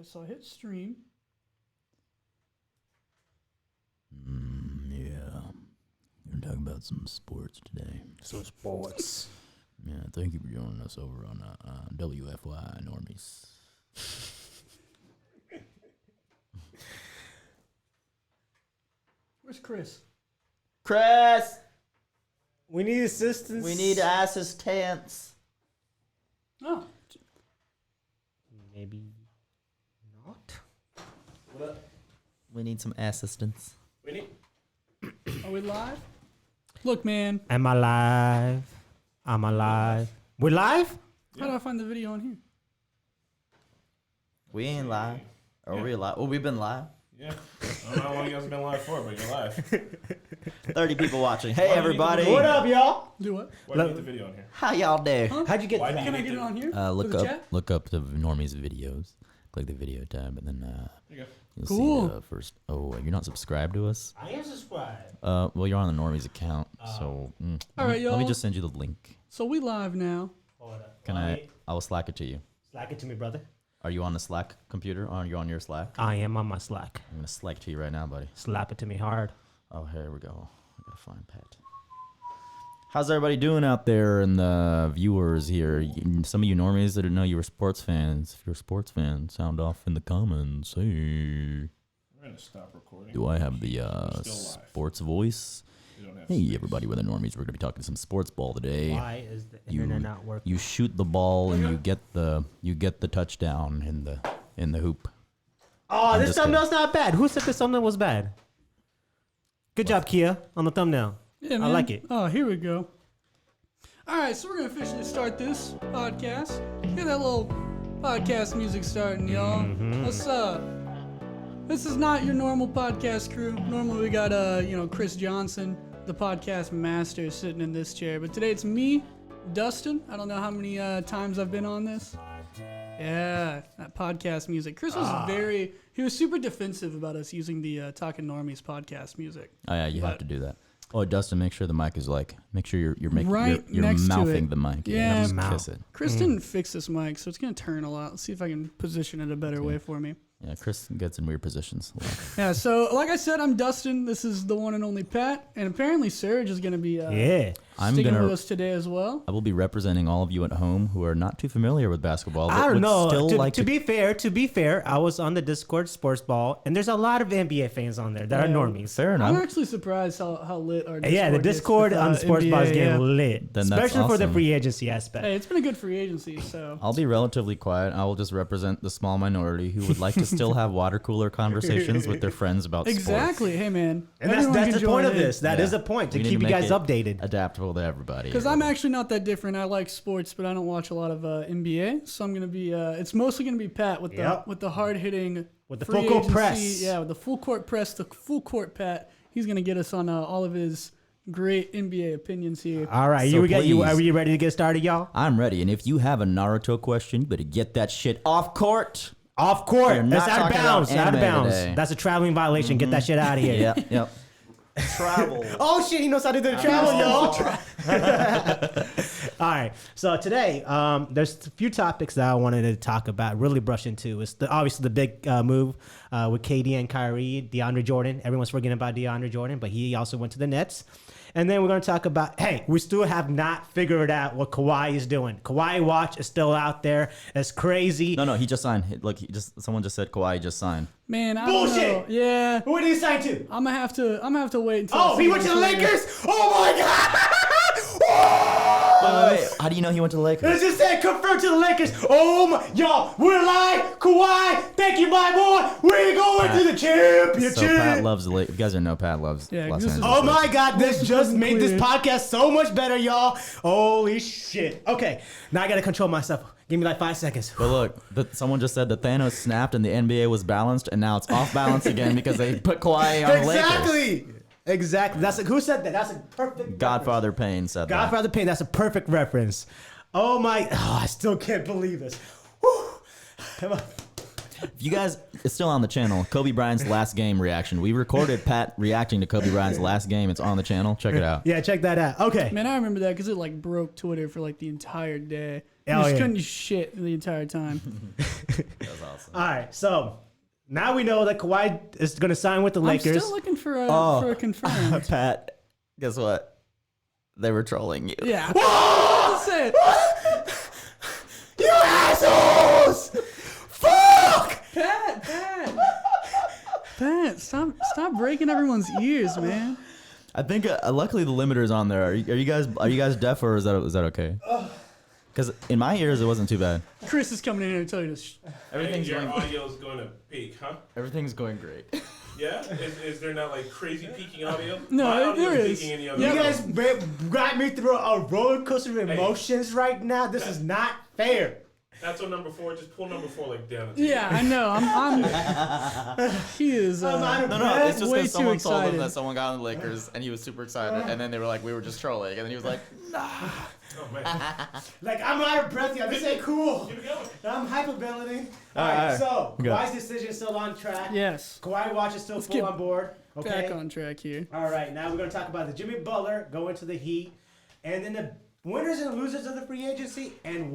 Okay, so I hit stream. Yeah. We're talking about some sports today. Some sports. Yeah, thank you for joining us over on WFY Normies. Where's Chris? Chris! We need assistance. We need assistance. Oh, Maybe not. We need some assistance. We need. are we live? Look, man. Am I live? I'm alive. We're live? How do I find the video on here? We ain't live. Are we live? Well, we've been live. Yeah. I don't know how long you guys have been live for, but you're live. 30 people watching. Hey, Why do you everybody. need to What up, y'all? Do what? Why do you need the video on here? How y'all do? Huh? How'd you get Why do that? you Can I need get it the- on here? Look For the up chat? look up the Normies videos. Click the video tab, and then There you go. you'll Cool. see first. Oh, you're not subscribed to us? I am subscribed. Well, you're on the Normies account, so All let right, me- let me y'all. just send you the link. So we live now. Hold up. Can I will Slack it to you. Slack it to me, brother. Are you on the Slack computer? Or are you on your Slack? I am on my Slack. I'm gonna Slack to you right now, buddy. Slap it to me hard. Oh, here we go. I gotta find Pat. How's everybody doing out there and the viewers here? Some of you Normies that didn't know you were sports fans. If you're a sports fan, sound off in the comments. Hey, We're going to stop recording. do I have the Still live. sports voice? We don't have Hey, space. everybody, we're the Normies. We're gonna be talking some sports ball today. Why is the You- internet not working? You shoot the ball and you get the touchdown in the hoop. Oh, I'm this just thumbnail's not bad. Who said this thumbnail was bad? Good job, Kia, on the thumbnail. Yeah, I man. like it. Oh, here we go. All right, so we're gonna officially start this podcast. Get that little podcast music starting, y'all. What's up? This is not your normal podcast crew. Normally we got Chris Johnson, the podcast master, sitting in this chair, but today it's me, Dustin. I don't know how many times I've been on this. Yeah, that podcast music. Chris was he was super defensive about us using the Talking Normies podcast music. Oh yeah, you have But- to do that. Oh, Dustin, make sure the mic is make sure you're making Right you're next to mouthing it. the mic. Yeah. just Mouth. kiss it. Chris didn't fix this mic, so it's gonna turn a lot. Let's see if I can position it a better way for me. Yeah, Chris gets in weird positions. Yeah, so like I said, I'm Dustin. This is the one and only Pat, and apparently Serge is gonna be Yeah. I'm sticking gonna with us today as well. I will be representing all of you at home who are not too familiar with basketball. But I don't would know. Still To, like to be fair, I was on the Discord Sports Ball, and there's a lot of NBA fans on there that are Yeah. normies. fair I'm enough. actually surprised how lit our Discord Yeah, the gets Discord with, on the Sports NBA, Ball is getting yeah. lit, Then that's especially for the awesome. free agency aspect. Hey, it's been a good free agency, so I'll be relatively quiet. I will just represent the small minority who would like to still have water cooler conversations with their friends about sports. exactly. Hey, man, And that's everyone can the join point of in. this. That Yeah. is the point, to We need keep you make guys it updated. adaptable to everybody. Because I'm actually not that different. I like sports, but I don't watch a lot of NBA. So I'm gonna be. It's mostly gonna be Pat with Yep. the hard hitting With the free full court agency. press. Yeah, with the full court press, the full court Pat. He's gonna get us on all of his great NBA opinions here. All right, So are please. you ready to get started, y'all? I'm ready, and if you have a Naruto question, you better get that shit off court. Off court. We're That's not out of talking about bounds. Out of anime bounds. today. That's a traveling violation. Get that shit out of here. Yep. Travel. Oh shit, he knows how to do the travel, y'all. All right. So today, there's a few topics that I wanted to talk about, really brush into. It's obviously the big move with KD and Kyrie, DeAndre Jordan. Everyone's forgetting about DeAndre Jordan, but he also went to the Nets. And then we're going to talk about, hey, we still have not figured out what Kawhi is doing. Kawhi watch is still out there. It's crazy. No, he just signed. Look, someone just said Kawhi just signed. Man, I Bullshit! don't know. Yeah, Who did he sign to? I'm gonna have to wait until. I Oh, see he went to this the later. Lakers? Oh my God! Wait. How do you know he went to the Lakers? Let's just say confirmed to the Lakers. Oh my, y'all, we're live. Kawhi, thank you, my boy. We're going to the championship. So Pat loves the Lakers. You guys didn't know Pat loves Yeah, Los this is- Angeles. Oh my God, this just made this Clear. podcast so much better, y'all. Holy shit. Okay, now I gotta control myself. Give me like 5 seconds. But look, someone just said that Thanos snapped and the NBA was balanced, and now it's off balance again because they put Kawhi on the Lakers. Exactly. Who said that? That's a perfect Godfather Payne said that. Godfather Payne. That's a perfect reference. Oh my! Oh, I still can't believe this. Whew. Come on. If you guys, it's still on the channel. Kobe Bryant's last game reaction. We recorded Pat reacting to Kobe Bryant's last game. It's on the channel. Check it out. Yeah, check that out. Okay. Man, I remember that because it like broke Twitter for like the entire day. You Oh, just yeah. couldn't shit the entire time. That was awesome. All right, so now we know that Kawhi is going to sign with the I'm Lakers. still looking for a confirmed. Pat, guess what? They were trolling you. Yeah. That's it. You assholes! Fuck! Pat, stop breaking everyone's ears, man. I think luckily the limiter's on there. Are you guys deaf or is that okay? Because in my ears it wasn't too bad. Chris is coming in here to tell you this. Everything's Your going. audio is going to peak, huh? Everything's going great. Yeah? Is there not like crazy peaking audio? No, My audio there is. peaking any other You way. guys got me through a roller coaster of emotions right now. This is not fair. That's on number 4. Just pull number 4 like down. Yeah, I know. He is. I'm out of No, breath. it's just way because too someone told him excited. that someone got on the Lakers and he was super excited, and then they were like, we were just trolling, and then he was like, Oh, man. Like, I'm out of breath, y'all. This ain't cool. Keep it going. I'm hyperventilating. All right, right, so Okay. Kawhi's decision is still on track. Yes. Kawhi Watch is still Let's full get on board. Okay. Back on track here. All right, now we're going to talk about the Jimmy Butler going to the Heat, and then the winners and losers of the free agency, and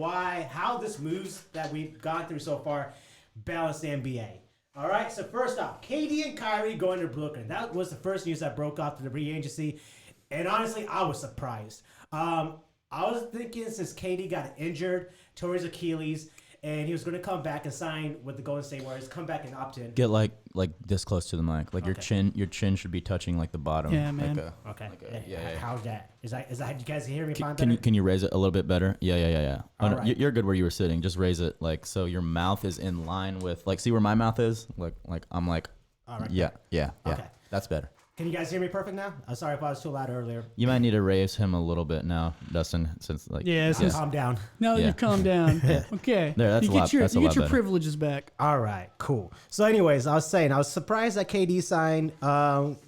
how this moves that we've gone through so far balance the NBA. All right, so first off, KD and Kyrie going to Brooklyn. That was the first news that broke off to the free agency, and honestly, I was surprised. I was thinking since KD got injured, tore his Achilles, and he was going to come back and sign with the Golden State Warriors, come back and opt in. get like this close to the mic, like Okay. your chin should be touching like the bottom. Yeah, man. Okay. yeah. How's that? Is that you guys hear me fine? Can you raise it a little bit better? Yeah. Oh, All no, right. you're good where you were sitting. Just raise it like so your mouth is in line with like see where my mouth is. Like I'm like. All right. Yeah. Okay. That's better. Can you guys hear me perfect now? I'm sorry if I was too loud earlier. You might need to raise him a little bit now, Dustin, since like Yeah, since- Calm down. Now that Yeah. you've calmed down. Okay. There, that's you a get lot- your that's a you get lot your better. privileges back. All right, cool. So, anyways, I was saying I was surprised that KD signed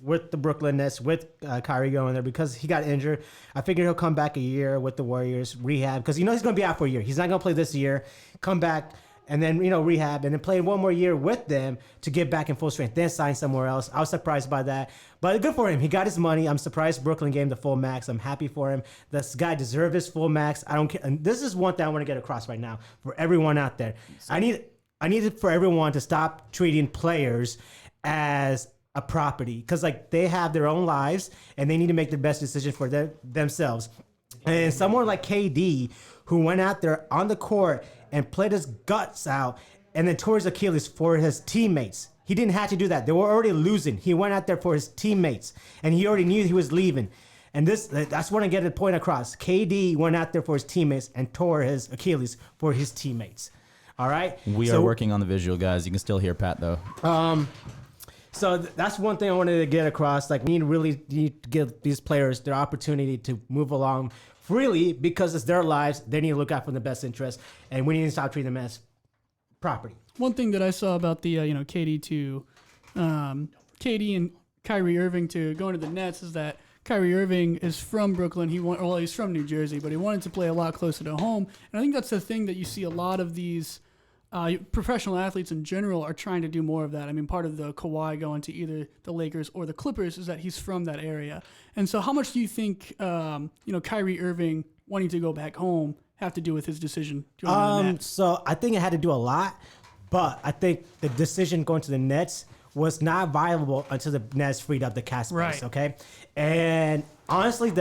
with the Brooklyn Nets with Kyrie going there because he got injured. I figured he'll come back a year with the Warriors, rehab, because he's going to be out for a year. He's not going to play this year. Come back and then rehab and then play one more year with them to get back in full strength. Then sign somewhere else. I was surprised by that, but good for him. He got his money. I'm surprised Brooklyn gave him the full max. I'm happy for him. This guy deserves his full max. I don't care. And this is one thing I want to get across right now for everyone out there. I need it for everyone to stop treating players as a property because like they have their own lives and they need to make the best decision for themselves. And someone like KD who went out there on the court and played his guts out and then tore his Achilles for his teammates. He didn't have to do that. They were already losing. He went out there for his teammates and he already knew he was leaving. And that's what I get the point across. KD went out there for his teammates and tore his Achilles for his teammates. All right? We are working on the visual, guys. You can still hear Pat though. So that's one thing I wanted to get across. Like, we need to give these players their opportunity to move along freely because it's their lives. They need to look out for the best interest, and we need to stop treating them as property. One thing that I saw about the KD and Kyrie Irving to going to the Nets is that Kyrie Irving is from Brooklyn. He's from New Jersey, but he wanted to play a lot closer to home. And I think that's the thing that you see a lot of these professional athletes in general are trying to do more of that. I mean, part of the Kawhi going to either the Lakers or the Clippers is that he's from that area. And so how much do you think, Kyrie Irving wanting to go back home have to do with his decision joining the Nets? So I think it had to do a lot, but I think the decision going to the Nets was not viable until the Nets freed up the cap space. Right. Okay, and honestly,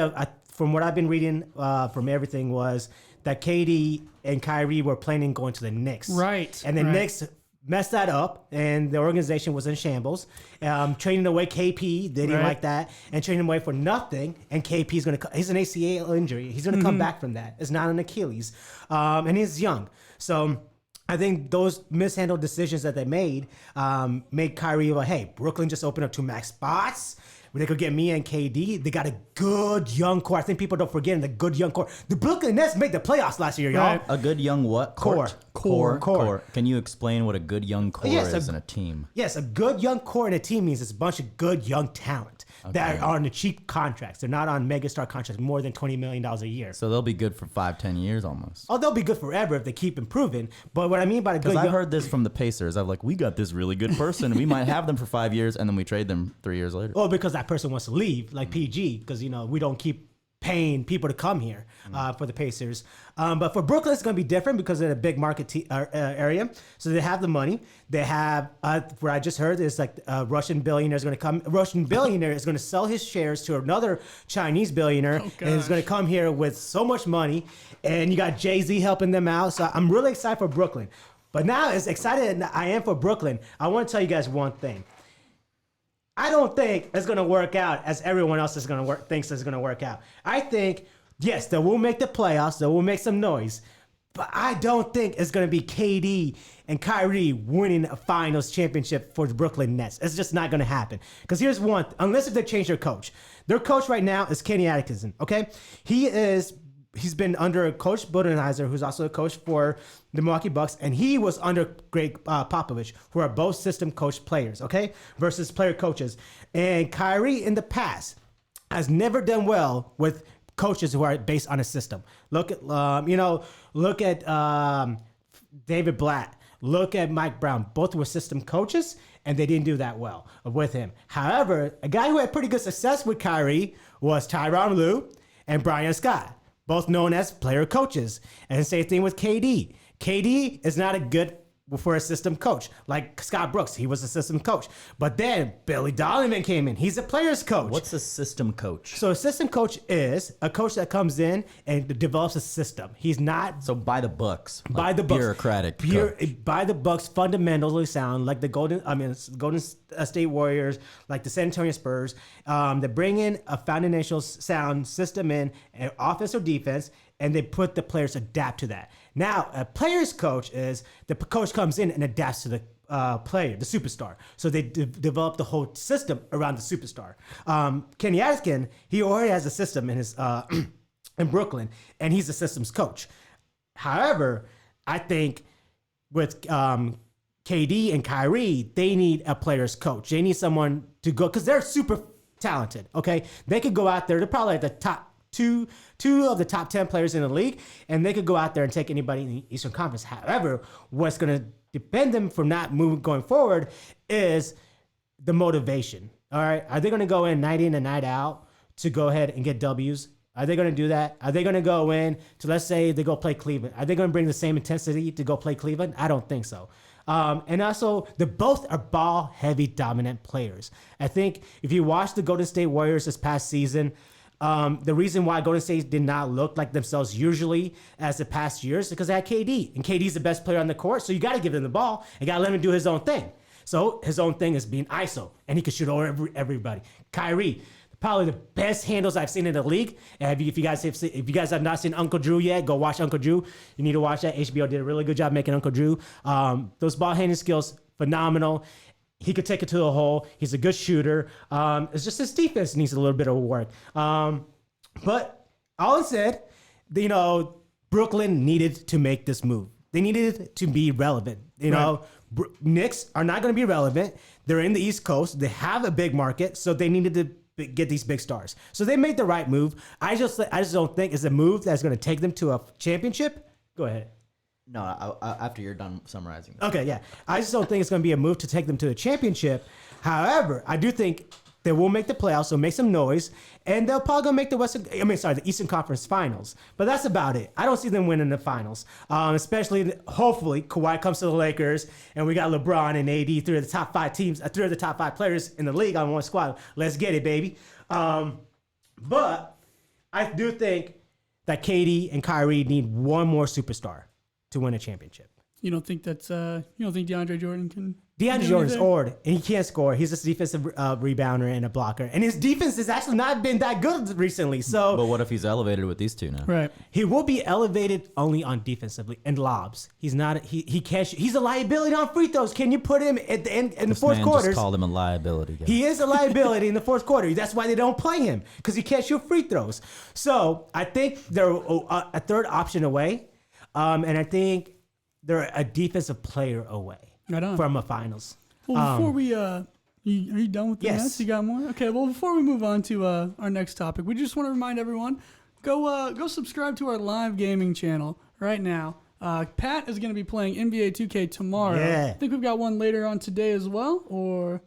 from what I've been reading from everything was that KD and Kyrie were planning going to the Knicks. Right, and the right. Knicks messed that up, and the organization was in shambles. Trading away KP, they didn't Right. like that, and trading him away for nothing. And KP's he's an ACL injury. He's gonna come back from that. It's not an Achilles, and he's young. So I think those mishandled decisions that they made Kyrie like, hey, Brooklyn just opened up 2 max spots. Where they could get me and KD. They got a good young core. I think people don't forget the good young core. The Brooklyn Nets made the playoffs last year, y'all. Right. A good young what? Core. Core. Can you explain what a good young core Yes, is in a team? Yes, a good young core in a team means it's a bunch of good young talent that Okay. are on the cheap contracts. They're not on megastar contracts, more than $20 million a year. So they'll be good for 5-10 years almost. Oh, they'll be good forever if they keep improving. But what I mean by the good Because I've young... heard this from the Pacers. I'm like, we got this really good person. We might have them for 5 years, and then we trade them 3 years later. Well, because that person wants to leave, like PG, because, we don't keep paying people to come here for the Pacers. But for Brooklyn, it's going to be different because they're a big market area. So they have the money. They have what I just heard is like a Russian billionaire is going to come. A Russian billionaire is going to sell his shares to another Chinese billionaire, and is going to come here with so much money. And you got Jay-Z helping them out. So I'm really excited for Brooklyn. But now, as excited as I am for Brooklyn, I want to tell you guys one thing. I don't think it's going to work out as everyone else thinks it's going to work out. I think, yes, they will make the playoffs. They will make some noise. But I don't think it's going to be KD and Kyrie winning a finals championship for the Brooklyn Nets. It's just not going to happen. Because here's one, unless if they change their coach. Their coach right now is Kenny Atkinson, okay? He's been under Coach Budenholzer, who's also a coach for the Milwaukee Bucks, and he was under Greg Popovich, who are both system coach players, okay, versus player coaches. And Kyrie in the past has never done well with coaches who are based on a system. Look at David Blatt. Look at Mike Brown. Both were system coaches, and they didn't do that well with him. However, a guy who had pretty good success with Kyrie was Tyronn Lue and Brian Scott, both known as player coaches. And same thing with KD. KD is not a good for a system coach. Like Scott Brooks, he was a system coach. But then Billy Donovan came in. He's a player's coach. What's a system coach? So a system coach is a coach that comes in and develops a system. He's not So by the books. by the books. Bureaucratic. By the books, fundamentally sound, like the Golden State Warriors, like the San Antonio Spurs. They bring in a foundational sound system in offense or defense, and they put the players adapt to that. Now, a player's coach is the coach comes in and adapts to the player, the superstar. So they develop the whole system around the superstar. Kenny Atkinson, he already has a system in his in Brooklyn, and he's a systems coach. However, I think with KD and Kyrie, they need a player's coach. They need someone to go, because they're super talented, okay? They could go out there. They're probably like the top two of the top 10 players in the league, and they could go out there and take anybody in the Eastern Conference. However, what's going to depend them from not moving going forward is the motivation. All right, are they going to go in night and night out to go ahead and get W's? Are they going to do that? Are they going to go in to, let's say they go play Cleveland? Are they going to bring the same intensity to go play Cleveland? I don't think so. And also, they both are ball-heavy dominant players. I think if you watch the Golden State Warriors this past season, the reason why Golden State did not look like themselves usually as the past years is because they had KD. And KD's the best player on the court, so you got to give him the ball and got to let him do his own thing. So his own thing is being ISO, and he can shoot over everybody. Kyrie, probably the best handles I've seen in the league. And if you guys have not seen Uncle Drew yet, go watch Uncle Drew. You need to watch that. HBO did a really good job making Uncle Drew. Those ball handling skills, phenomenal. He could take it to the hole. He's a good shooter. It's just his defense needs a little bit of work. But all said, Brooklyn needed to make this move. They needed to be relevant. Knicks are not going to be relevant. They're in the East Coast. They have a big market, so they needed to get these big stars. So they made the right move. I just don't think it's a move that's going to take them to a championship. Go ahead. No, after you're done summarizing. Okay, yeah. I just don't think it's going to be a move to take them to the championship. However, I do think they will make the playoffs, so make some noise, and they'll probably make the Eastern Conference Finals. But that's about it. I don't see them winning the finals, especially, hopefully, Kawhi comes to the Lakers, and we got LeBron and AD, three of the top five players in the league on one squad. Let's get it, baby. But I do think that KD and Kyrie need one more superstar to win a championship. You don't think DeAndre Jordan can? DeAndre Jordan's old, and he can't score. He's just a defensive rebounder and a blocker. And his defense has actually not been that good recently. So, But what if he's elevated with these two now? Right. he will be elevated only on defensively and lobs. He's not. He can't. He's a liability on free throws. Can you put him at the end in the fourth Man quarters? just called him a liability. Guy. He is a liability in the fourth quarter. That's why they don't play him, because he can't shoot free throws. So I think they're a third option away, and I think they're a defensive player away Right on. from a finals. Well, before we, are you done with the Yes. Nets? You got more? Okay. Well, before we move on to our next topic, we just want to remind everyone, go subscribe to our live gaming channel right now. Pat is going to be playing NBA 2K tomorrow. Yeah. I think we've got one later on today as well, or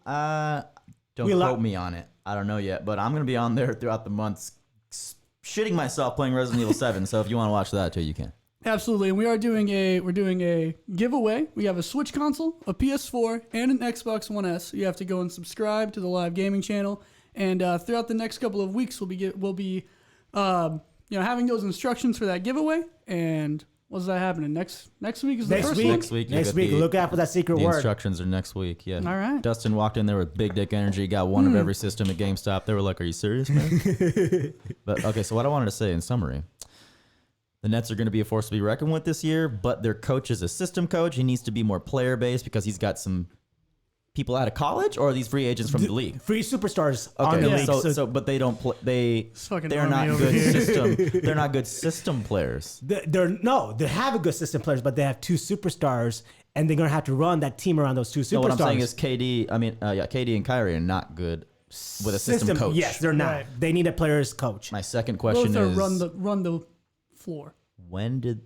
Don't quote me on it. I don't know yet, but I'm gonna be on there throughout the months, shitting myself playing Resident Evil 7. So if you want to watch that too, you can. Absolutely, and we're doing a giveaway. We have a Switch console, a PS4, and an Xbox One S. You have to go and subscribe to the live gaming channel, and throughout the next couple of weeks, we'll be having those instructions for that giveaway. And what's that happening next week? Is the Next first week. one? Next week. you Next get week, the- look out for that secret The word. instructions are next week. Yeah. All right. Dustin walked in there with big dick energy, got one of every system at GameStop. They were like, "Are you serious, man?" But okay, so what I wanted to say in summary. The Nets are going to be a force to be reckoned with this year, but their coach is a system coach. He needs to be more player based because he's got some people out of college, or are these free agents from the league? Free superstars on the Okay, league. so but they don't play. fucking They're Army not over good here. system. They're not good system players. They have a good system players, but they have two superstars, and they're gonna have to run that team around those two superstars. No, what I'm saying is KD and Kyrie are not good with a system coach. Yes, they're not. Right. They need a player's coach. My second question Both are is: run the floor. when did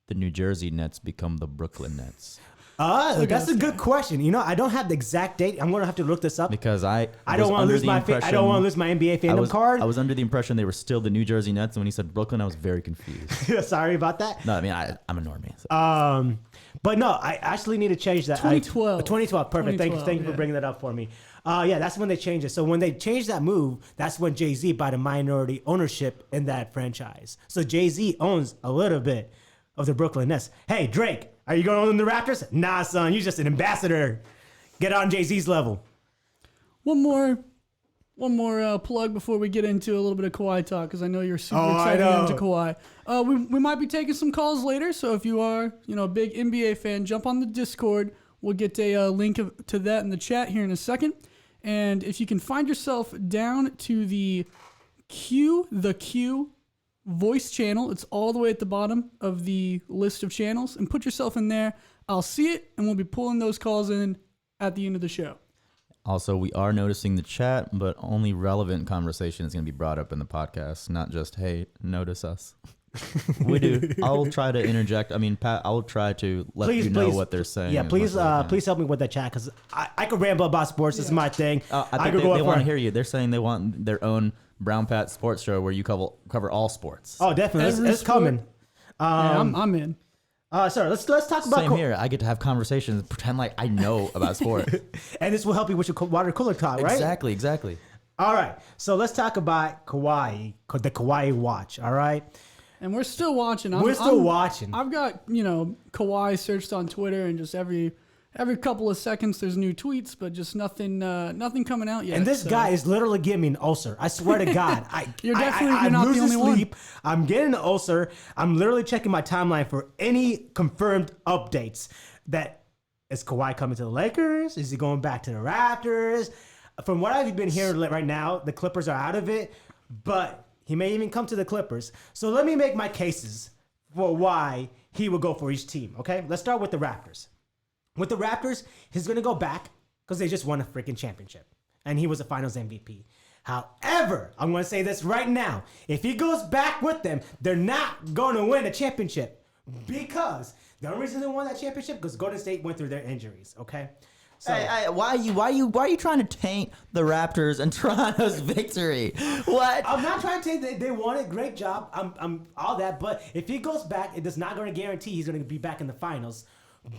the New Jersey Nets become the Brooklyn Nets? That's a good question. You know, I don't have the exact date. I'm gonna have to look this up. Because I I don't want to lose my. I don't want to lose my NBA fandom card. I was under the impression they were still the New Jersey Nets, and when he said Brooklyn, I was very confused. Sorry about that. No, I mean I'm a normie. So. But no, I actually need to change that. 2012. 2012, perfect. Thank you 2012, for yeah. bringing that up for me. Yeah, that's when they changed it. So when they changed that move, that's when Jay-Z bought a minority ownership in that franchise. So Jay-Z owns a little bit of the Brooklyn Nets. Hey, Drake, are you going to own the Raptors? Nah, son, you're just an ambassador. Get on Jay-Z's level. One more plug before we get into a little bit of Kawhi talk, because I know you're super excited I know. into Kawhi. We might be taking some calls later, so if you are a big NBA fan, jump on the Discord. We'll get a link to that in the chat here in a second. And if you can find yourself down to the Q voice channel, it's all the way at the bottom of the list of channels, and put yourself in there. I'll see it, and we'll be pulling those calls in at the end of the show. Also, we are noticing the chat, but only relevant conversation is going to be brought up in the podcast, not just, hey, notice us. We do. I'll try to interject. I mean, Pat, I'll try to let you know what they're saying. Yeah, as please, much as I can. please help me with that chat, because I could ramble about sports. This is my thing. I think could they go want for to it. hear you. They're saying they want their own Brown Pat sports show where you cover all sports. Oh, definitely. Every It's coming. Yeah, I'm in. Sorry, let's talk about Same here. I get to have conversations, pretend like I know about sport. and this will help you with your water cooler talk, right? Exactly. All right. So let's talk about Kawhi, the Kawhi watch. All right. And we're still watching. We're still watching. I've got, Kawhi searched on Twitter, and just every couple of seconds there's new tweets, but just nothing coming out yet. And this so. guy is literally giving me an ulcer. I swear to God. You're not the only one. I'm getting an ulcer. I'm literally checking my timeline for any confirmed updates. That is Kawhi coming to the Lakers? Is he going back to the Raptors? From what I've been hearing right now, the Clippers are out of it, but he may even come to the Clippers. So let me make my cases for why he would go for each team, okay? Let's start with the Raptors. With the Raptors, he's going to go back because they just won a freaking championship. And he was a finals MVP. However, I'm going to say this right now. If he goes back with them, they're not going to win a championship. Because the only reason they won that championship because Golden State went through their injuries, okay? So, Why are you trying to taint the Raptors and Toronto's victory? What? I'm not trying to say they won it. Great job. I'm all that. But if he goes back, it is not going to guarantee he's going to be back in the finals.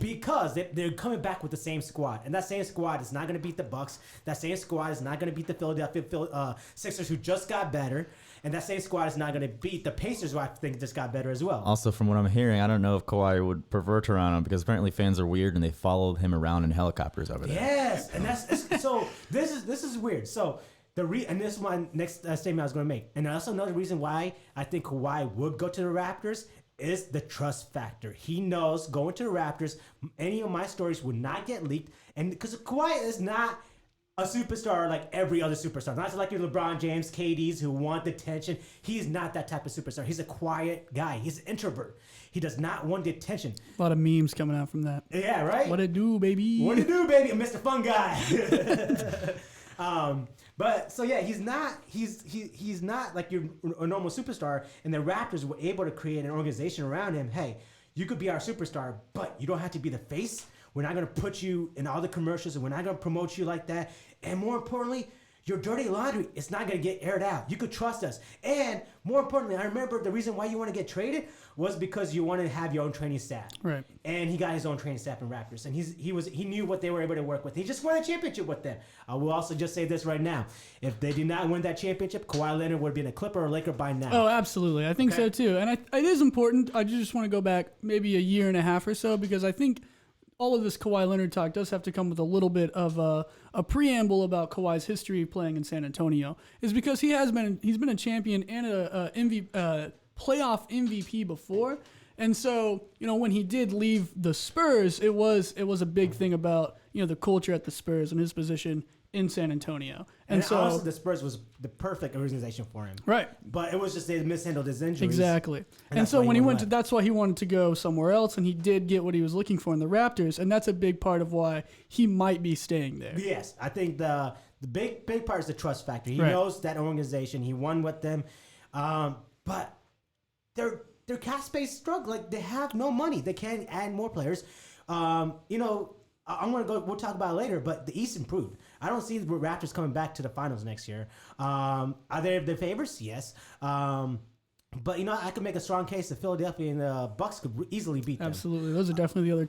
Because they're coming back with the same squad. And that same squad is not going to beat the Bucks. That same squad is not going to beat the Philadelphia Sixers, who just got better. And that same squad is not going to beat the Pacers, who I think just got better as well. Also, from what I'm hearing, I don't know if Kawhi would prefer Toronto because apparently fans are weird and they followed him around in helicopters over there. Yes, and so this is weird. So and this is my next statement I was going to make. And also another reason why I think Kawhi would go to the Raptors is the trust factor. He knows going to the Raptors, any of my stories would not get leaked, and because Kawhi is not a superstar like every other superstar. Not like your LeBron James, KDs who want the attention. He's not that type of superstar. He's a quiet guy. He's an introvert. He does not want the attention. A lot of memes coming out from that. Yeah, right? What it do, baby? What do you do, baby? I'm Mr. Fun Guy. But so yeah, he's not like your a normal superstar, and the Raptors were able to create an organization around him. Hey, you could be our superstar, but you don't have to be the face. We're not going to put you in all the commercials, and we're not going to promote you like that. And more importantly, your dirty laundry is not going to get aired out. You could trust us. And more importantly, I remember the reason why you want to get traded was because you wanted to have your own training staff. Right. And he got his own training staff in Raptors, and he knew what they were able to work with. He just won a championship with them. I will also just say this right now: if they did not win that championship, Kawhi Leonard would have been a Clipper or a Laker by now. Oh, absolutely. I think so too. And it is important. I just want to go back maybe a year and a half or so, because I think all of this Kawhi Leonard talk does have to come with a little bit of a preamble about Kawhi's history playing in San Antonio. Is because he's been a champion and a playoff MVP before. And so, when he did leave the Spurs, it was a big thing about, the culture at the Spurs and his position in San Antonio. And so honestly, the Spurs was the perfect organization for him. Right. But it was just they mishandled his injuries. Exactly. And that's so why when he he went went that's why he wanted to go somewhere else, and he did get what he was looking for in the Raptors, and that's a big part of why he might be staying there. Yes, I think the big part is the trust factor. He Right. knows that organization. He won with them, but their cap space struggle. Like, they have no money. They can't add more players. I'm gonna go. We'll talk about it later. But the East improved. I don't see the Raptors coming back to the finals next year. Are they the favorites? Yes. But I could make a strong case that Philadelphia and the Bucks could easily beat them. Absolutely. Those are definitely the other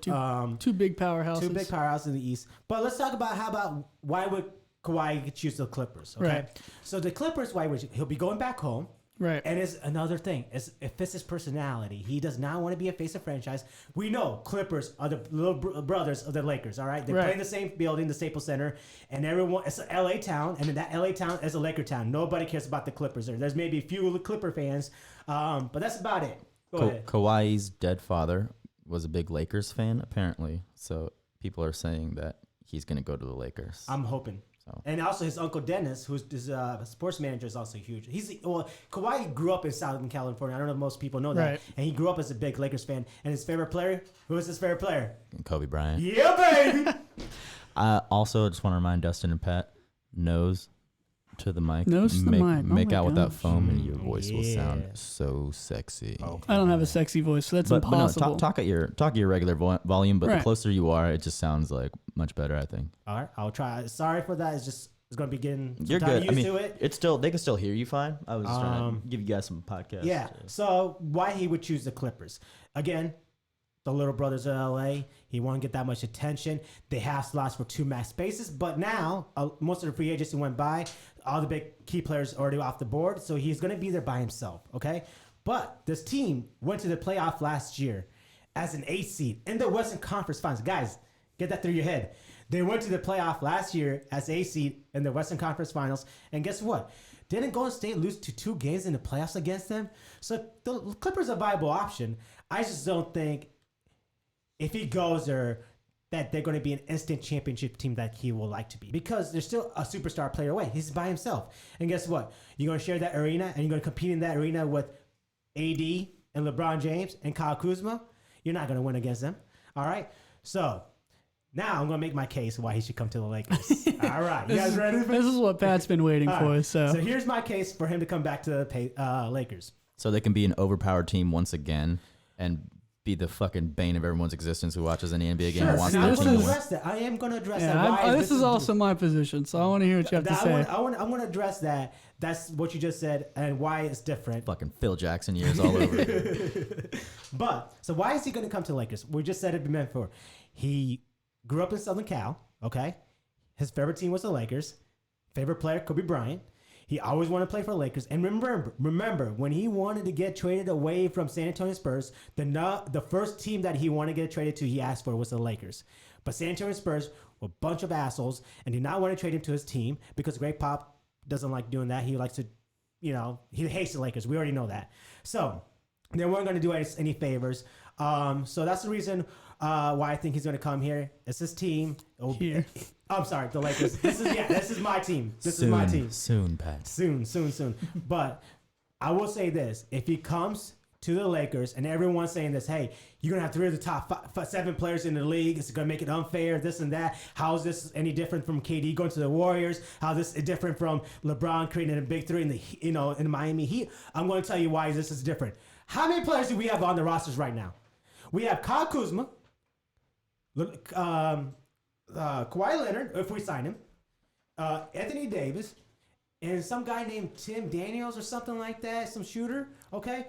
two big powerhouses. Two big powerhouses in the East. But let's talk about why would Kawhi choose the Clippers? Okay, Right. So the Clippers, he'll be going back home. Right. And it's another thing. It fits his personality. He does not want to be a face of franchise. We know Clippers are the little brothers of the Lakers. All right, they Right. play in the same building, the Staples Center, and everyone. It's an LA town, and in that LA town is a Laker town. Nobody cares about the Clippers. There's maybe a few Clipper fans, but that's about it. Go ahead. Kawhi's dead father was a big Lakers fan, apparently. So people are saying that he's going to go to the Lakers. I'm hoping. So. And also his uncle Dennis, who's his sports manager, is also huge. Kawhi grew up in Southern California. I don't know if most people know that. Right. And he grew up as a big Lakers fan. And his favorite player, who is his favorite player? Kobe Bryant. Yeah, baby. I also just want to remind Dustin and Pat, nose to the mic. Nose to the mic. Oh Make my out with that gosh. foam, and your voice will sound Yeah. so sexy. I don't have a sexy voice, so that's But no, impossible. talk at your regular volume. But the Right. closer you are, it just sounds like much better. I think All right, I'll try. Sorry for that. It's going to be getting some you're time good. I used mean, to it. it's still they can still hear you fine. I was just trying to give you guys some podcasts. Yeah. So why he would choose the Clippers? Again, the little brothers of LA. He won't get that much attention. They have slots for two max spaces, but now most of the free agency went by. All the big key players already off the board, so he's going to be there by himself. Okay, but this team went to the playoff last year as an 8 seed in the Western Conference Finals. Guys, get that through your head. They went to the playoff last year as 8 seed in the Western Conference Finals, and guess what? Didn't Golden State lose to 2 games in the playoffs against them? So the Clippers are a viable option. I just don't think if he goes there that they're going to be an instant championship team that he will like to be, because they're still a superstar player away. He's by himself. And guess what? You're going to share that arena, and you're going to compete in that arena with AD and LeBron James and Kyle Kuzma. You're not going to win against them. All right? So now I'm going to make my case why he should come to the Lakers. All right. You guys ready? This is what Pat's been waiting All for. right. So here's my case for him to come back to the Lakers. So they can be an overpowered team once again and be the fucking bane of everyone's existence who watches any NBA game and wants Now, their I'm this team going to to win. address that. I am going to address yeah, that. Why this is also my position, so I want to hear what you have to say. I want to address that. That's what you just said and why it's different. Fucking Phil Jackson years all over again. But so why is he going to come to Lakers? We just said it before. He grew up in Southern Cal. Okay, his favorite team was the Lakers. Favorite player Kobe Bryant. He always wanted to play for the Lakers. And remember when he wanted to get traded away from San Antonio Spurs, the first team that he wanted to get traded to, he asked for was the Lakers. But San Antonio Spurs were a bunch of assholes and did not want to trade him to his team because Greg Pop doesn't like doing that. He likes to, he hates the Lakers. We already know that. So they weren't going to do any favors. So that's the reason why I think he's going to come here. It's his team. Here. I'm sorry, the Lakers. This is my team. This is my team. Soon, Pat. Soon. But I will say this: if he comes to the Lakers and everyone's saying this, hey, you're gonna have 3 of the top 7 players in the league. It's gonna make it unfair. This and that. How is this any different from KD going to the Warriors? How is this different from LeBron creating a big 3 in the in the Miami Heat? I'm going to tell you why this is different. How many players do we have on the rosters right now? We have Kyle Kuzma, Kawhi Leonard, if we sign him, Anthony Davis, and some guy named Tim Daniels or something like that, some shooter, okay?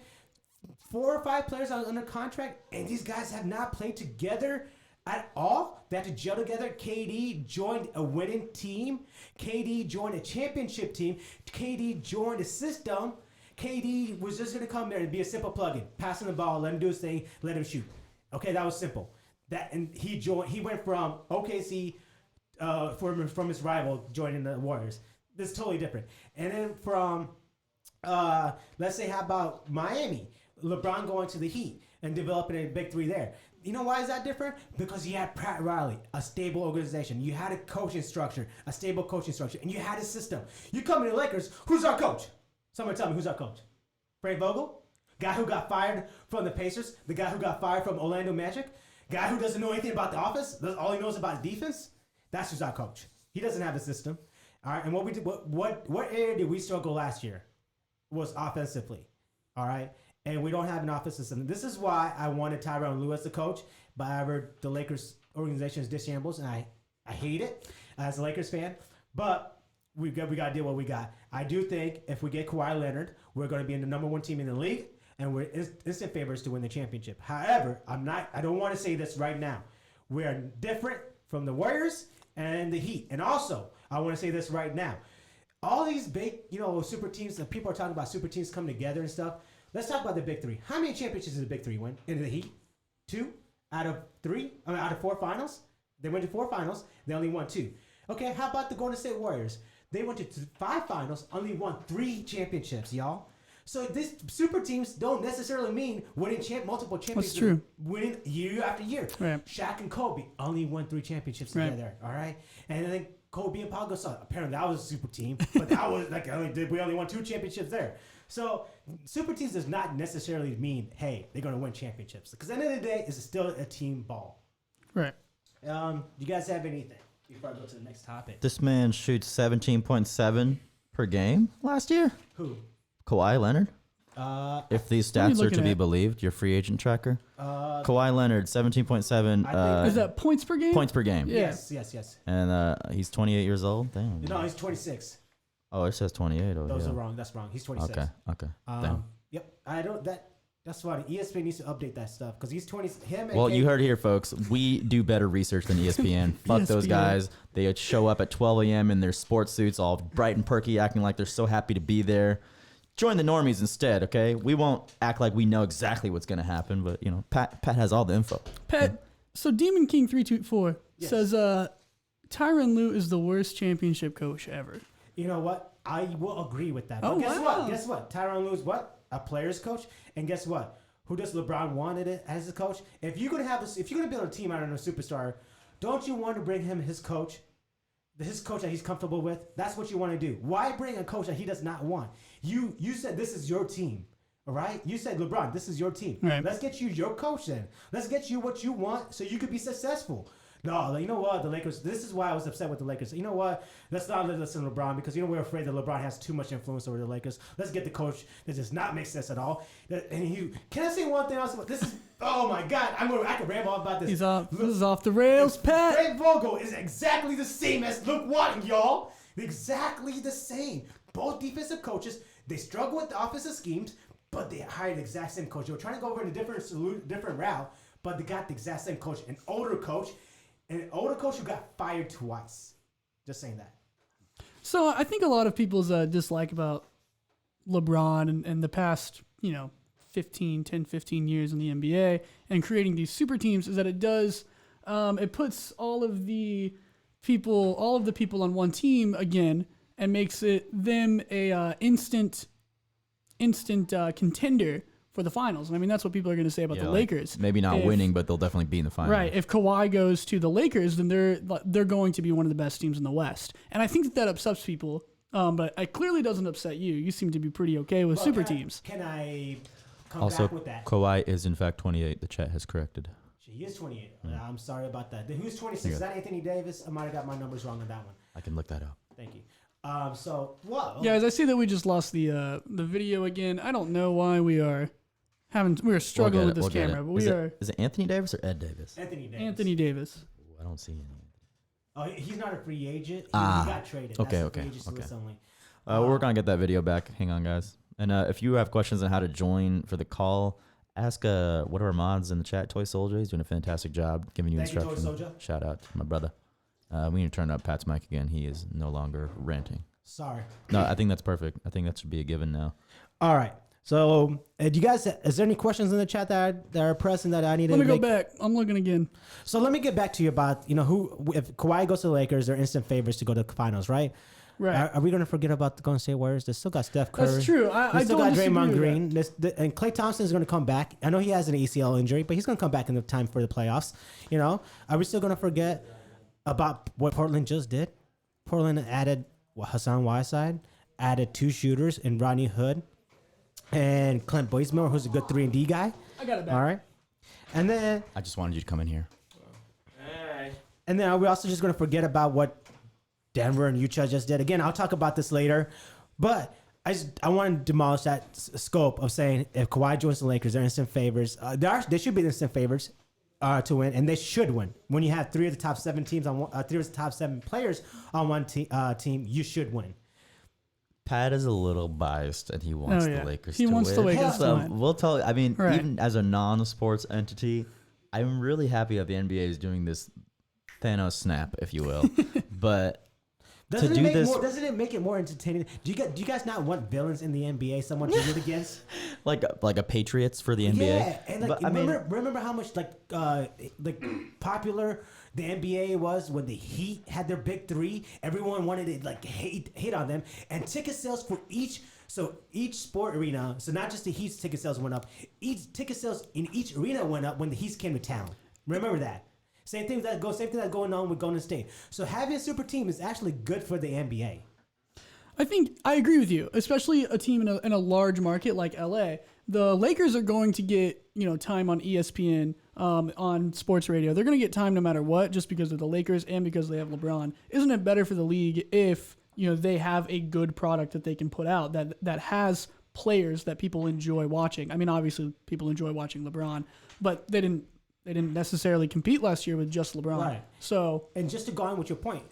4 or 5 players are under contract, and these guys have not played together at all. They had to gel together. KD joined a winning team. KD joined a championship team. KD joined a system. KD was just going to come there and be a simple plug-in, passing the ball, let him do his thing, let him shoot. Okay, that was simple. And he went from OKC from his rival joining the Warriors. This is totally different. And then from let's say, how about Miami? LeBron going to the Heat and developing a big three there. You know why is that different? Because you had Pat Riley, a stable organization. You had a coaching structure, a stable coaching structure, and you had a system. You come to the Lakers, who's our coach? Someone tell me, who's our coach? Frank Vogel? Guy who got fired from the Pacers? The guy who got fired from Orlando Magic? Guy who doesn't know anything about the offense? All he knows about is defense? That's who's our coach. He doesn't have a system. All right, and what we did, what area did we struggle last year? Was offensively. All right, and we don't have an offensive system. This is why I wanted Tyronn Lue as the coach, but however, the Lakers organization is dishambles, and I hate it as a Lakers fan. But we got to deal with what we got. I do think if we get Kawhi Leonard, we're going to be in the number 1 team in the league, and we're instant favorites to win the championship. However, I don't want to say this right now. We are different from the Warriors and the Heat, and also I want to say this right now. All these big, super teams that people are talking about, super teams coming together and stuff. Let's talk about the big three. How many championships did the big three win? In the Heat? 2 out of 3? I mean, out of 4 finals? They went to 4 finals. They only won 2. Okay, how about the Golden State Warriors? They went to 5 finals, only won 3 championships, y'all. So these super teams don't necessarily mean winning multiple championships. That's true. Winning year after year. Right. Shaq and Kobe only won 3 championships together. All right, and then Kobe and Paul Gasol. Apparently, that was a super team, but that was we only won 2 championships there. So super teams does not necessarily mean they're going to win championships, because at the end of the day, it's still a team ball. Right. You guys have anything before I go to the next topic? This man shoots 17.7 per game last year. Who? Kawhi Leonard. If these stats are looking to be at? believed, your free agent tracker. Kawhi Leonard, 17.7 Is that points per game? points per game. Yeah. Yes. And he's 28 years old. Damn. No, he's 26. Oh, it says 28. Oh, Those yeah. are wrong. That's wrong. He's 26. Okay. Damn. Yep. I don't. That's funny. ESPN needs to update that stuff because he's 20. Him. And Well, Kate- you heard it here, folks. We do better research than ESPN. Fuck those ESPN. guys. They show up at 12 a.m. in their sports suits, all bright and perky, acting like they're so happy to be there. Join the normies instead, okay? We won't act like we know exactly what's going to happen, but, Pat has all the info. Pat, so Demon King 324 Yes. says Tyronn Lue is the worst championship coach ever. You know what? I will agree with that. Oh, But guess wow. what? Guess what? Tyronn Lue's what? A player's coach. And guess what? Who does LeBron wanted it as a coach? If you're gonna build a team out of a superstar, don't you want to bring him his coach that he's comfortable with? That's what you want to do. Why bring a coach that he does not want? You said this is your team. All right? You said, LeBron, this is your team. Right. Let's get you your coach then. Let's get you what you want so you could be successful. No, you know what? The Lakers, this is why I was upset with the Lakers. You know what? Let's not listen to LeBron because, we're afraid that LeBron has too much influence over the Lakers. Let's get the coach that does not make sense at all. Can I say one thing else? This is, oh my God, I can ramble on about this. He's off. This is off the rails, Pat. Frank Vogel is exactly the same as Luke Walton, y'all. Exactly the same. Both defensive coaches, they struggle with the offensive schemes, but they hired the exact same coach. They were trying to go over in a different route, but they got the exact same coach, an older coach who got fired twice. Just saying that. So I think a lot of people's dislike about LeBron and the past, 15 years in the NBA and creating these super teams is that it puts all of the people on one team again and makes them a instant contender for the finals. And I mean, that's what people are going to say about the Lakers. Maybe not winning, but they'll definitely be in the finals. Right. If Kawhi goes to the Lakers, then they're going to be one of the best teams in the West. And I think that upsets people. But it clearly doesn't upset you. You seem to be pretty okay with super teams. Can I come Also, back with that? Kawhi is in fact 28. The chat has corrected. He is 28. I'm sorry about that. Who's 26? Is that Anthony Davis? I might have got my numbers wrong on that one. I can look that up. Thank you. Whoa. Guys, I see that we just lost the video again. I don't know why we are struggling with this camera, but Is it Anthony Davis or Ed Davis? Anthony Davis. Anthony Davis. Ooh, I don't see any. Oh, he's not a free agent. He Ah, got traded. okay, That's okay, free agency okay. list only. We're gonna get that video back. Hang on, guys. And if you have questions on how to join for the call, ask one of our mods in the chat. Toy Soldier, he's doing a fantastic job giving you Thank you, Toy instructions. Soldier. Shout out to my brother. We need to turn up Pat's mic again. He is no longer ranting. Sorry. No, I think that's perfect. I think that should be a given now. All right. So, do you guys? Is there any questions in the chat that are present that I need to Let me go make? back. I'm looking again. So let me get back to you about who if Kawhi goes to the Lakers, they're instant favorites to go to the finals, right? Right. Are we going to forget about the Golden State Warriors? They still got Steph Curry. That's true. They I still don't got disagree Draymond with Green. And Klay Thompson is going to come back. I know he has an ACL injury, but he's going to come back in the time for the playoffs. Are we still going to forget about what Portland just did? Portland added Hassan Whiteside, added 2 shooters in Rodney Hood and Clint Bazemore, who's a good 3-and-D guy. I got it back. All right. And then I just wanted you to come in here. are we also just going to forget about what Denver and Utah just did? Again, I'll talk about this later, but I want to demolish that scope of saying if Kawhi joins the Lakers, they're instant favorites. They should be instant favorites to win, and they should win. When you have 3 of the top 7 teams on 3 of the top 7 players on one team, you should win. Pat is a little biased, and he wants Oh, yeah. the Lakers He to wants win. the Lakers to So win. we'll tell. I mean, Right. even as a non-sports entity, I'm really happy that the NBA is doing this Thanos snap, if you will. But Doesn't do this- doesn't it make it more entertaining? Do you guys not want villains in the NBA? Someone to root against? like a Patriots for the NBA. Yeah, and But, I mean, remember how much popular the NBA was when the Heat had their big 3. Everyone wanted to hate on them, and ticket sales for each sport arena. So not just the Heat's ticket sales went up. Each ticket sales in each arena went up when the Heat came to town. Remember that. Same thing that's going on with Golden State. So having a super team is actually good for the NBA. I think I agree with you, especially a team in a large market like LA. The Lakers are going to get time on ESPN, on sports radio. They're going to get time no matter what, just because of the Lakers and because they have LeBron. Isn't it better for the league if they have a good product that they can put out that has players that people enjoy watching? I mean, obviously people enjoy watching LeBron, but they didn't necessarily compete last year with just LeBron. Right. So, And just to go on with your point,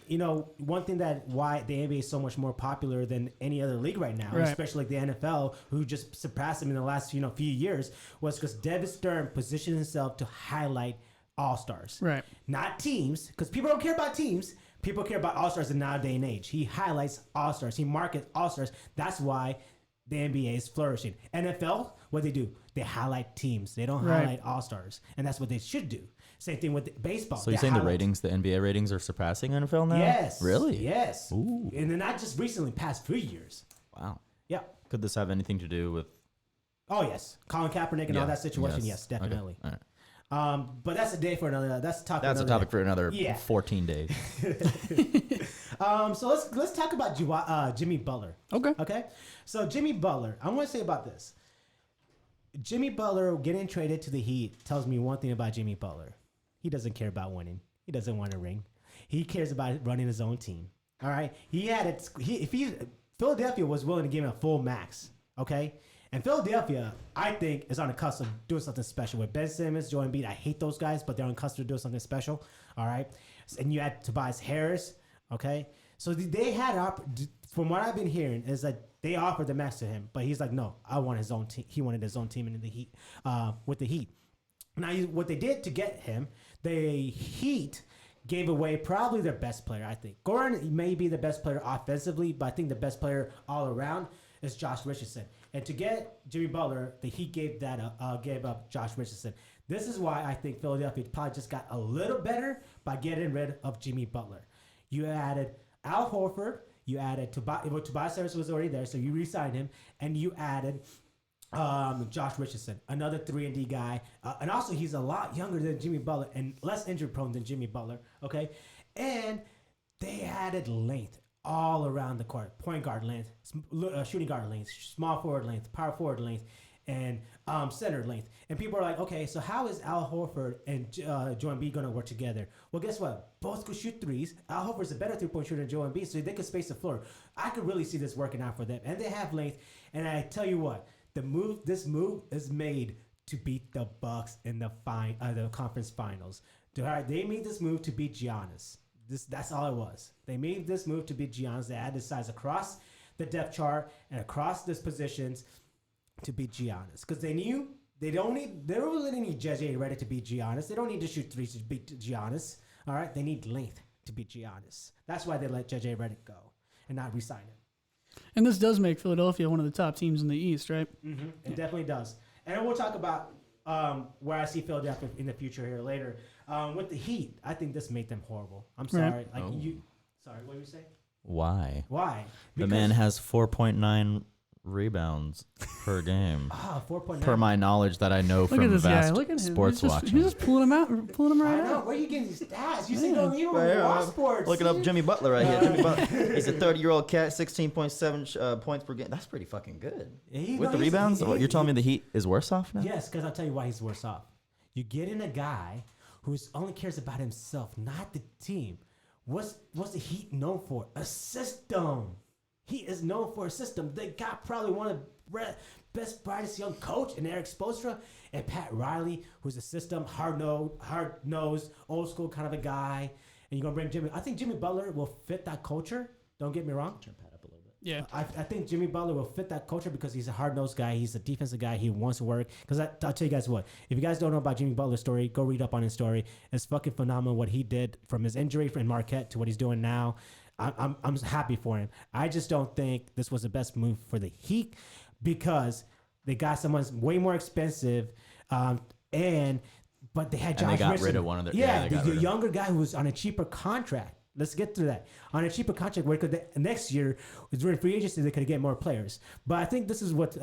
one thing why the NBA is so much more popular than any other league right now, Right. especially like the NFL, who just surpassed them in the last few years, was because David Stern positioned himself to highlight all-stars. right. Not teams, because people don't care about teams. People care about all-stars in nowadays and age. He highlights all-stars. He markets all-stars. That's why the NBA is flourishing. NFL, what they do? They highlight teams. They don't Right. highlight all-stars. And that's what they should do. Same thing with baseball. so you're They saying the highlight- ratings, the NBA ratings, are surpassing NFL now? Yes. Really? Yes. Ooh. And then not just recently, past 3 years. Wow. Yeah. Could this have anything to do with? Oh, yes. Colin Kaepernick and all that situation. Yes, Okay. definitely. All right. But that's a day for another. That's a topic. That's a another topic for another Yeah. 14 days. So let's talk about Jimmy Butler. Okay. Okay. So Jimmy Butler, I want to say about this. Jimmy Butler getting traded to the Heat tells me one thing about Jimmy Butler. He doesn't care about winning. He doesn't want a ring. He cares about running his own team. All right. Philadelphia was willing to give him a full max. Okay. And Philadelphia, I think, is on the cusp of doing something special with Ben Simmons, Joel Embiid. I hate those guys, but they're on the cusp of doing something special. All right. And you had Tobias Harris. Okay. So they had, from what I've been hearing, is that they offered the max to him, but he's like, no, I want his own team. He wanted his own team in the Heat, with the Heat. Now, what they did to get him, the Heat gave away probably their best player, I think. Goran may be the best player offensively, but I think the best player all around is Josh Richardson. And to get Jimmy Butler, the Heat gave up Josh Richardson. This is why I think Philadelphia probably just got a little better by getting rid of Jimmy Butler. You added Al Horford. You added Tobias Harris was already there, so you re-signed him, and you added Josh Richardson, another 3-and-D guy, and also he's a lot younger than Jimmy Butler and less injury prone than Jimmy Butler. Okay, and they added length all around the court: point guard length, shooting guard length, small forward length, power forward length, and center length. And people are like, okay, so how is Al Horford and Joel Embiid going to work together? Well, guess what? Both could shoot threes. Al Horford's a better three-point shooter than Joel Embiid, so they could space the floor. I could really see this working out for them. And they have length. And I tell you what, this move is made to beat the Bucks in the conference finals. They made this move to beat Giannis. That's all it was. They made this move to beat Giannis. They added size across the depth chart and across these positions to beat Giannis because they knew they don't really need JJ Redick to beat Giannis. They don't need to shoot threes to beat Giannis. All right, they need length to beat Giannis. That's why they let JJ Redick go and not re-sign him. And this does make Philadelphia one of the top teams in the East, right? Mm-hmm. It definitely does. And we'll talk about where I see Philadelphia in the future here later. With the Heat, I think this made them horrible. I'm sorry. Right. Like Oh. Sorry, what did you say? Why? Why? The man has 4.9 rebounds per game. 4.9. Per my knowledge that I know Look from at this vast guy. Look at him. sports He's just, watching. He's just pulling him I right know. out. Where are you getting these stats? You say Man. don't even Right here, watch I'm sports. Looking up see? Jimmy Butler right here. Jimmy Butler. He's a 30-year-old cat, 16.7 points per game. That's pretty fucking good. With the rebounds, you're telling me the Heat is worse off now? Yes, because I'll tell you why he's worse off. You get in a guy who only cares about himself, not the team. What's the Heat known for? A system. He is known for a system. They got probably one of the best, brightest young coach in Eric Spoelstra and Pat Riley, who's a system, hard-nosed, old school kind of a guy. And you're going to bring Jimmy. I think Jimmy Butler will fit that culture. Don't get me wrong. Turn Pat up a little bit. Yeah. I think Jimmy Butler will fit that culture because he's a hard-nosed guy. He's a defensive guy. He wants to work. Because I'll tell you guys what. If you guys don't know about Jimmy Butler's story, go read up on his story. It's fucking phenomenal what he did from his injury in Marquette to what he's doing now. I'm happy for him. I just don't think this was the best move for the Heat because they got someone way more expensive, but they had Josh And they got Richardson. rid of one of their the younger guy who was on a cheaper contract. Let's get to that. On a cheaper contract, where next year, during free agency, they could get more players. But I think this is what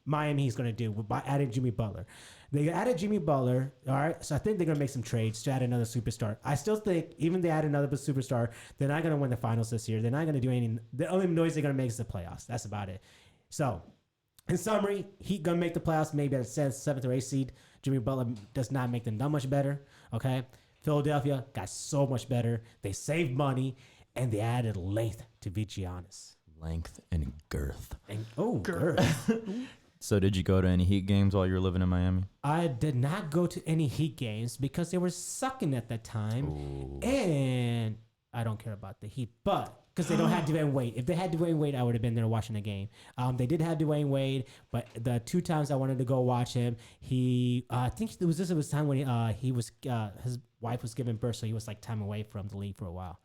Miami is going to do by adding Jimmy Butler. They added Jimmy Butler, all right? So I think they're going to make some trades to add another superstar. I still think even if they add another superstar, they're not going to win the finals this year. They're not going to do any. The only noise they're going to make is the playoffs. That's about it. So, in summary, Heat going to make the playoffs maybe at a 7th or 8th seed. Jimmy Butler does not make them that much better, okay? Philadelphia got so much better. They saved money, and they added length to beat Giannis. Length and girth. And, girth. So did you go to any Heat games while you were living in Miami? I did not go to any Heat games because they were sucking at that time. Ooh. And I don't care about the Heat, but because they don't have Dwayne Wade. If they had Dwayne Wade, I would have been there watching the game. They did have Dwayne Wade, but the 2 times I wanted to go watch him, I think it was time when he was his wife was giving birth, so he was like time away from the league for a while.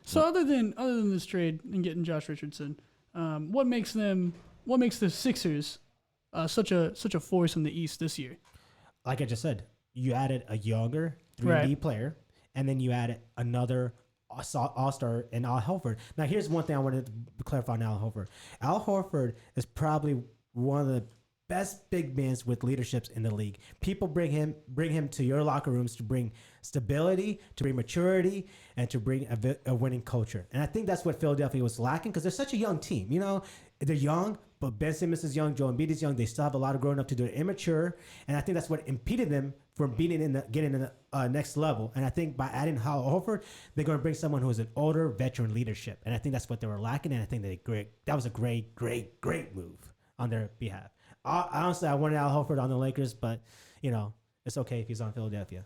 So other than this trade and getting Josh Richardson, what makes the Sixers such a force in the East this year? Like I just said, you added a younger 3D player, and then you added another all-star in Al Horford. Now, here's one thing I wanted to clarify on Al Horford. Al Horford is probably one of the best big men with leaderships in the league. People bring him to your locker rooms to bring stability, to bring maturity, and to bring a winning culture. And I think that's what Philadelphia was lacking because they're such a young team. You know, they're young, but Ben Simmons is young, Joel Embiid is young. They still have a lot of growing up to do. They're immature, and I think that's what impeded them from getting in the next level. And I think by adding Al Horford, they're going to bring someone who is an older veteran leadership. And I think that's what they were lacking. And I think that was a great move on their behalf. Honestly, I wanted Al Horford on the Lakers, but you know it's okay if he's on Philadelphia.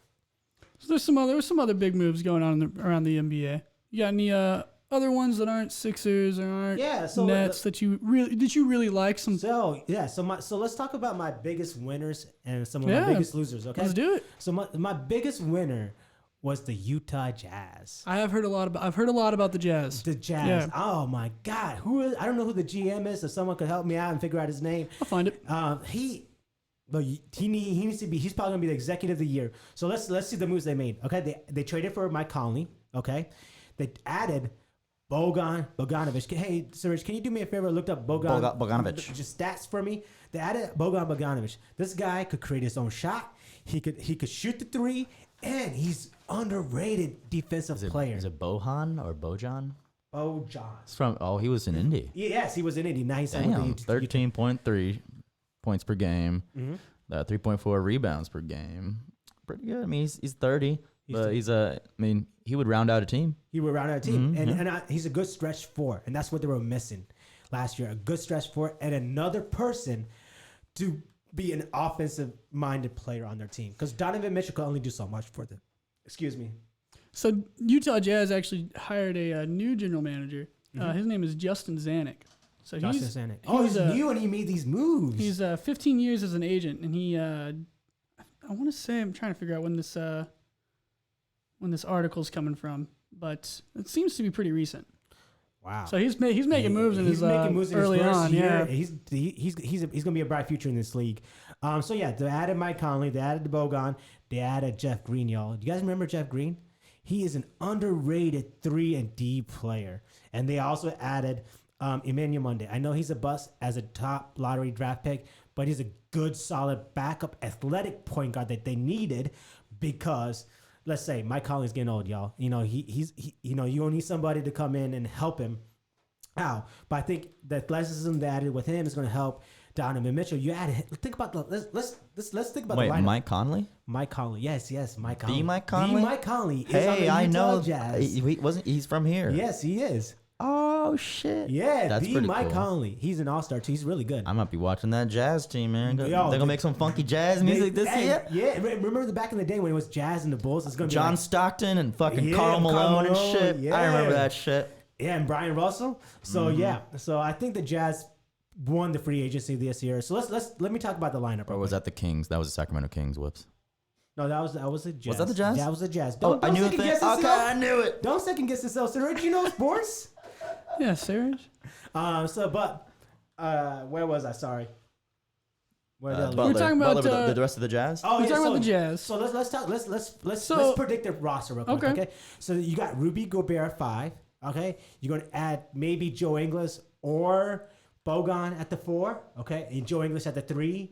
So there was some other big moves going on around the NBA. You got any other ones that aren't Sixers or aren't Nets that you really like? So let's talk about my biggest winners and some of my biggest losers. Okay, let's do it. So my biggest winner was the Utah Jazz. I've heard a lot about the Jazz. The Jazz. Yeah. Oh my God. I don't know who the GM is. If someone could help me out and figure out his name. I'll find it. He needs to be. He's probably gonna be the executive of the year. So let's see the moves they made. Okay, they traded for Mike Conley. Okay, they added Bogdanovic. Hey, Serge, can you do me a favor? Look up Bogdanovic. Just stats for me. They added Bogdanovic. This guy could create his own shot. He could shoot the 3, and he's underrated defensive player. Is it Bojan or Bojan? Bojan. He was in Indy. Yes, he was in Indy. Nice. Damn, 13.3 points per game. Mm-hmm. 3.4 rebounds per game. Pretty good. I mean, he's 30, but he would round out a team. He would round out a team, Mm-hmm, and he's a good stretch 4, and that's what they were missing last year. A good stretch 4 and another person to be an offensive-minded player on their team, because Donovan Mitchell could only do so much for them. Excuse me. So Utah Jazz actually hired a new general manager. His name is Justin Zanuck. So Justin he's Zanuck. Oh, he's new and he made these moves. He's 15 years as an agent, and he I want to say, I'm trying to figure out when this article's coming from, but it seems to be pretty recent. Wow. So he's making moves in his early first on. year. Yeah. He's gonna be a bright future in this league. So yeah, they added Mike Conley, they added Bogan, they added Jeff Green, y'all. Do you guys remember Jeff Green? He is an underrated 3 and D player, and they also added Emmanuel Monday. I know he's a bust as a top lottery draft pick, but he's a good, solid backup, athletic point guard that they needed because. Let's say Mike Conley's getting old, y'all. You know, he's you know, you need somebody to come in and help him out. But I think the athleticism they added with him is going to help Donovan Mitchell. You added. Think about the let's think about Wait, the lineup. Mike Conley? Mike Conley, yes, Mike Conley. The Mike Conley? The Mike Conley. Is on the Hey, I Utah know. Jazz. He's from here. Yes, he is. Oh shit. Yeah, That's the pretty Mike cool. Conley. He's an all-star too. He's really good. I might be watching that Jazz team, man. Yo, They're gonna make some funky jazz music this year. Yeah, remember the back in the day when it was Jazz and the Bulls? It's gonna be John like, Stockton and fucking Yeah, Karl Malone and Malone, shit. yeah. I remember that shit. yeah, and Brian Russell. So yeah, so I think the Jazz won the free agency this year. So let me talk about the lineup. Or was that the Kings? That was the Sacramento Kings. Whoops. No, that was the Jazz. Was that the Jazz? That was the Jazz. Oh, I knew it. second guess Okay, yourself. I knew it. Don't second guess yourself, sir. Do you know sports? Yeah, Sarge. Where was I? Sorry. Where did I leave? Butler, We're talking about, Butler with the rest of the Jazz. Oh, We're yeah, talking so, about the Jazz. So let's talk. Let's So- predict the roster real quick. Okay. Okay. So you got Rudy Gobert at 5. Okay. You're gonna add maybe Joe Ingles or Bogan at the 4. Okay. And Joe Ingles at the 3.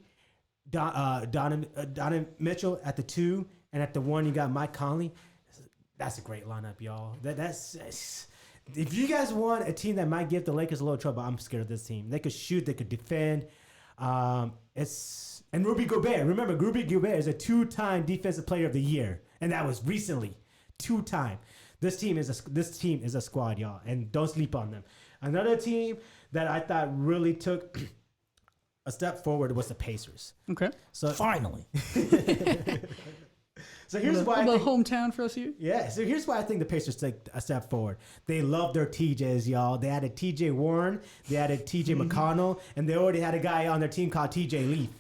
Donovan Mitchell at the 2, and at the 1 you got Mike Conley. That's a great lineup, y'all. That's if you guys want a team that might give the Lakers a little trouble, I'm scared of this team. They could shoot, they could defend. And Rudy Gobert. Remember, Rudy Gobert is a 2-time Defensive Player of the Year, and that was recently, 2-time. This team is a squad, y'all, and don't sleep on them. Another team that I thought really took a step forward was the Pacers. Okay. So Finally. So here's why I the think, hometown for us here. yeah. So here's why I think the Pacers take a step forward. They love their TJs, y'all. They added TJ Warren, they added TJ McConnell, and they already had a guy on their team called TJ Leaf.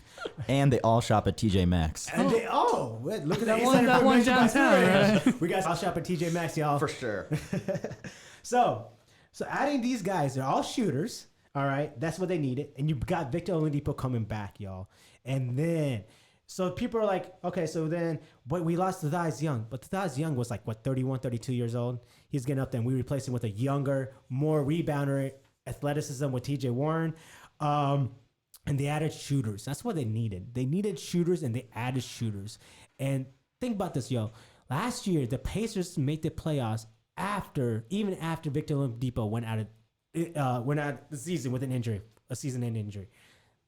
And they all shop at TJ Maxx. And look at That that one- that one downtown, right? We guys all shop at TJ Maxx, y'all. sure. So adding these guys, they're all shooters. All right, that's what they needed, and you got Victor Oladipo coming back, y'all. And then, so people are like, okay, so then, but we lost Thaddeus Young, but Thaddeus Young was like what 31, 32 years old. He's getting up there, and we replaced him with a younger, more rebounder, athleticism with T.J. Warren. And they added shooters. That's what they needed. They needed shooters, and they added shooters. And think about this, yo. Last year, the Pacers made the playoffs even after Victor Oladipo went out of the season with an injury, a season-ending injury.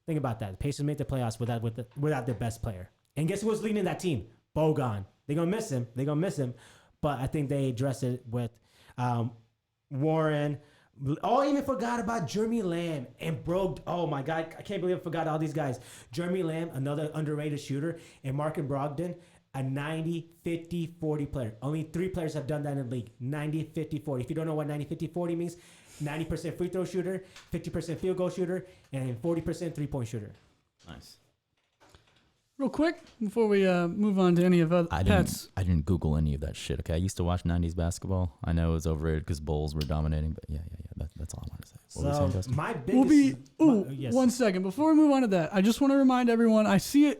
Think about that. The Pacers made the playoffs without their best player. And guess who was leading that team? Bogan. They're gonna miss him. But I think they addressed it with Warren. Oh, I even forgot about Jeremy Lamb and broke. Oh my God, I can't believe I forgot all these guys. Jeremy Lamb, another underrated shooter, and Markin Brogdon, a 90, 50, 40 player. Only 3 players have done that in the league. 90, 50, 40. If you don't know what 90, 50, 40 means, 90% free throw shooter, 50% field goal shooter, and 40% 3-point shooter. Nice. Real quick, before we move on to any of other I Pat's. didn't Google any of that shit. Okay, I used to watch '90s basketball. I know it was overrated because Bulls were dominating, but yeah. That's all I want to say. What were you saying, So Justin? my We'll biggest. be yes. 1 second before we move on to that. I just want to remind everyone. I see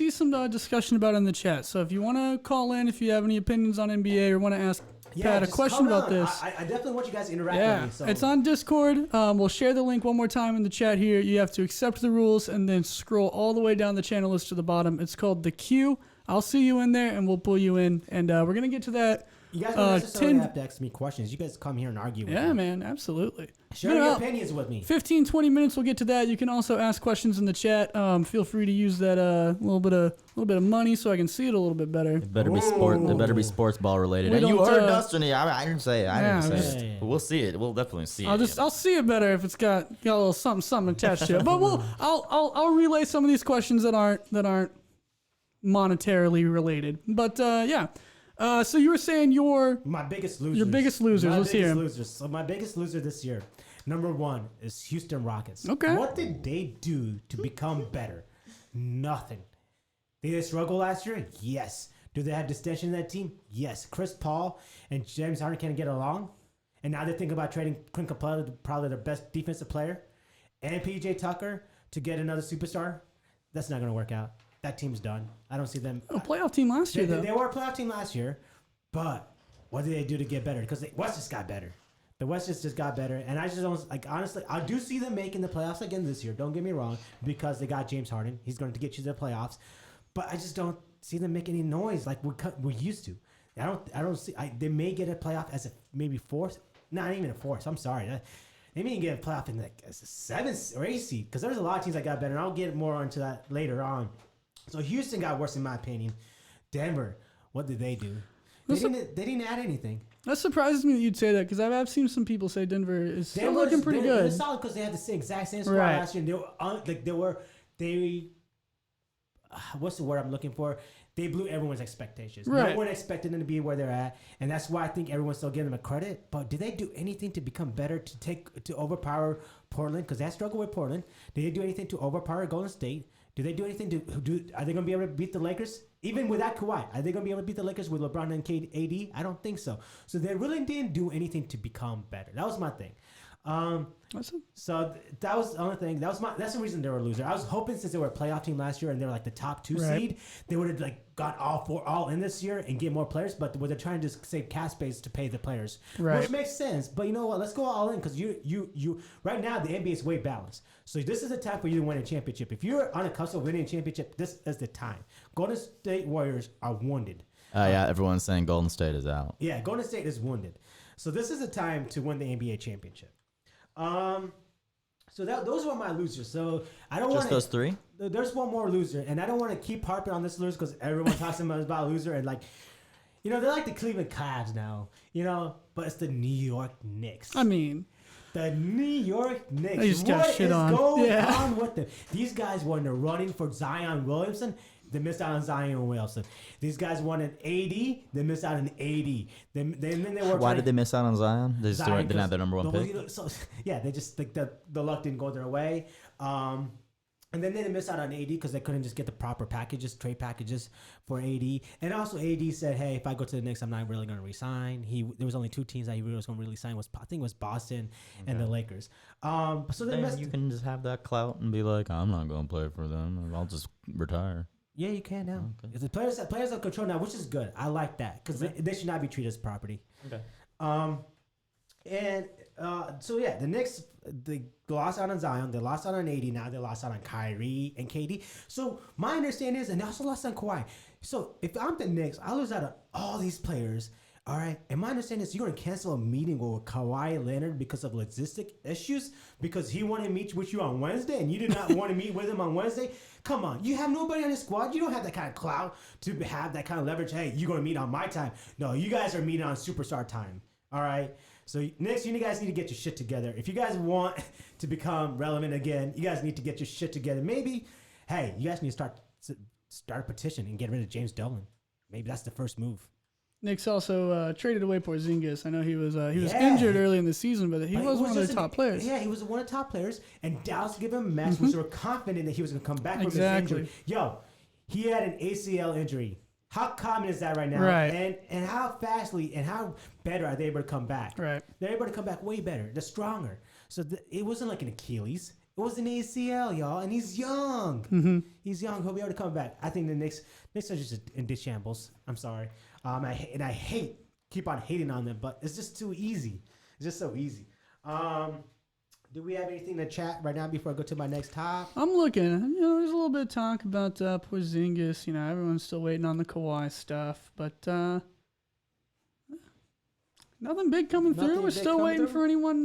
some discussion about it in the chat. So if you want to call in, if you have any opinions on NBA or want to ask Pat a just question come about on. this, I definitely want you guys to interact yeah, with me. So. it's on Discord. We'll share the link one more time in the chat here. You have to accept the rules and then scroll all the way down the channel list to the bottom. It's called the queue. I'll see you in there and we'll pull you in. And we're gonna get to that. You guys don't necessarily have to ask me questions. You guys come here and argue with Yeah, me. man, absolutely. Share Been your about opinions with me. 15, 20 minutes, we'll get to that. You can also ask questions in the chat. Feel free to use that little bit of money so I can see it a little bit better. It better be sports ball related. We And you don't, heard Dustin. I didn't say it. I Yeah, didn't say yeah, it. yeah. But we'll see it. We'll definitely see it. I'll see it better if it's got a little something attached to it. But I'll relay some of these questions that aren't monetarily related. But yeah. So you were saying My biggest losers. your biggest losers. My Let's hear biggest 'em. losers. So my biggest loser this year, number one, is Houston Rockets. Okay. What did they do to become better? Nothing. Did they struggle last year? Yes. Do they have distension in that team? Yes. Chris Paul and James Harden can't get along, and now they're thinking about trading Clint Capella, probably their best defensive player, and PJ Tucker to get another superstar. That's not going to work out. That team's done. I don't see them. a playoff team last year, though. They were a playoff team last year, but what did they do to get better? Because the West just got better. The West just got better, and I just don't like. Honestly, I do see them making the playoffs again this year. Don't get me wrong, because they got James Harden. He's going to get you to the playoffs, but I just don't see them making any noise like we used to. I don't see. They may get a playoff as a maybe fourth, not even a fourth. I'm sorry. They may get a playoff in like as a 7th or 8th seed because there's a lot of teams that got better, and I'll get more into that later on. So Houston got worse in my opinion. Denver, what did they do? They didn't add anything. That surprises me that you'd say that because I've seen some people say Denver is still looking pretty They're good. solid because they had the exact same squad Right. last year. And what's the word I'm looking for? They blew everyone's expectations. Right. No one expected them to be where they're at, and that's why I think everyone's still giving them a credit. But did they do anything to become better to overpower Portland? Because they had struggled with Portland. Did they do anything to overpower Golden State? Do they do anything are they going to be able to beat the Lakers? Even without Kawhi, are they going to be able to beat the Lakers with LeBron and AD? I don't think so. So they really didn't do anything to become better. That was my thing. So that was the only thing. That's the reason they were a loser. I was hoping since they were a playoff team last year and they were like the top 2 Right. seed, they would have like got all in this year and get more players. But they're trying to just save cap space to pay the players, Right. which makes sense. But you know what? Let's go all in because you right now the NBA is way balanced. So this is a time for you to win a championship. If you're on a cusp of winning a championship, this is the time. Golden State Warriors are wounded. Yeah, everyone's saying Golden State is out. Yeah, Golden State is wounded. So this is a time to win the NBA championship. So those were my losers. So I don't want Just those three? There's one more loser, and I don't want to keep harping on this loser because everyone talks about a loser, and like, you know, they're like the Cleveland Cavs now, you know, but it's the New York Knicks. I mean, The New York Knicks. They just got What shit is on. going Yeah. on with them? These guys were in the running for Zion Williamson. They missed out on Zion Williamson. These guys wanted AD. They missed out on AD. Then they were. Why did they miss out on Zion? They just Zion, didn't have their number one pick. They just like the luck didn't go their way. And then they missed out on AD because they couldn't just get the proper trade packages for AD. And also AD said, "Hey, if I go to the Knicks, I'm not really going to resign." There was only 2 teams that he really was going to really sign. I think it was Boston and the Lakers. So they Then missed. you can just have that clout and be like, I'm not going to play for them. I'll just retire. Yeah, you can now. Okay. It's the players have control now, which is good. I like that because they should not be treated as property. Okay. So yeah, the Knicks they lost out on Zion, they lost out on AD, now they lost out on Kyrie and KD. So my understanding is, and they also lost on Kawhi. So if I'm the Knicks, I lose out on all these players. All right, and my understanding is you're gonna cancel a meeting with Kawhi Leonard because of logistic issues because he wanted to meet with you on Wednesday and you did not want to meet with him on Wednesday. Come on, you have nobody on your squad. You don't have that kind of clout to have that kind of leverage. Hey, you're gonna meet on my time. No, you guys are meeting on superstar time. All right. So next, you guys need to get your shit together. If you guys want to become relevant again, you guys need to get your shit together. Maybe, hey, you guys need to start a petition and get rid of James Dolan. Maybe that's the first move. Knicks also traded away Porzingis. I know he was Yeah. injured early in the season, but he But was one of their just top players. Yeah, he was one of the top players, and Dallas gave him a match, which they were confident that he was going to come back from Exactly. his injury. Yo, he had an ACL injury. How common is that right now? Right. And how fastly and how better are they able to come back? Right. They're able to come back way better. They're stronger. So it wasn't like an Achilles. It was an ACL, y'all, and he's young. Mm-hmm. He's young. He'll be able to come back. I think the Knicks are just in shambles. I'm sorry. I hate keep on hating on them, but it's just too easy. It's just so easy. Do we have anything to chat right now before I go to my next top? I'm looking. You know, there's a little bit of talk about Porzingis. You know, everyone's still waiting on the Kawhi stuff, but nothing big coming Nothing through. We're big still coming waiting through? for anyone.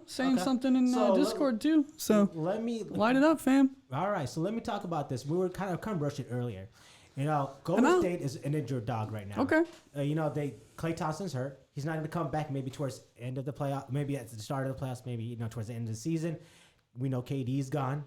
Saying Okay. something in So, Discord too. So Let me light it up, fam. All right, so let me talk about this. We were kind of rushed it earlier. You know, Golden know. State is an injured dog right now. Okay. Klay Thompson's hurt. He's not going to come back maybe towards the end of the playoff, maybe at the start of the playoffs, maybe towards the end of the season. We know KD's gone.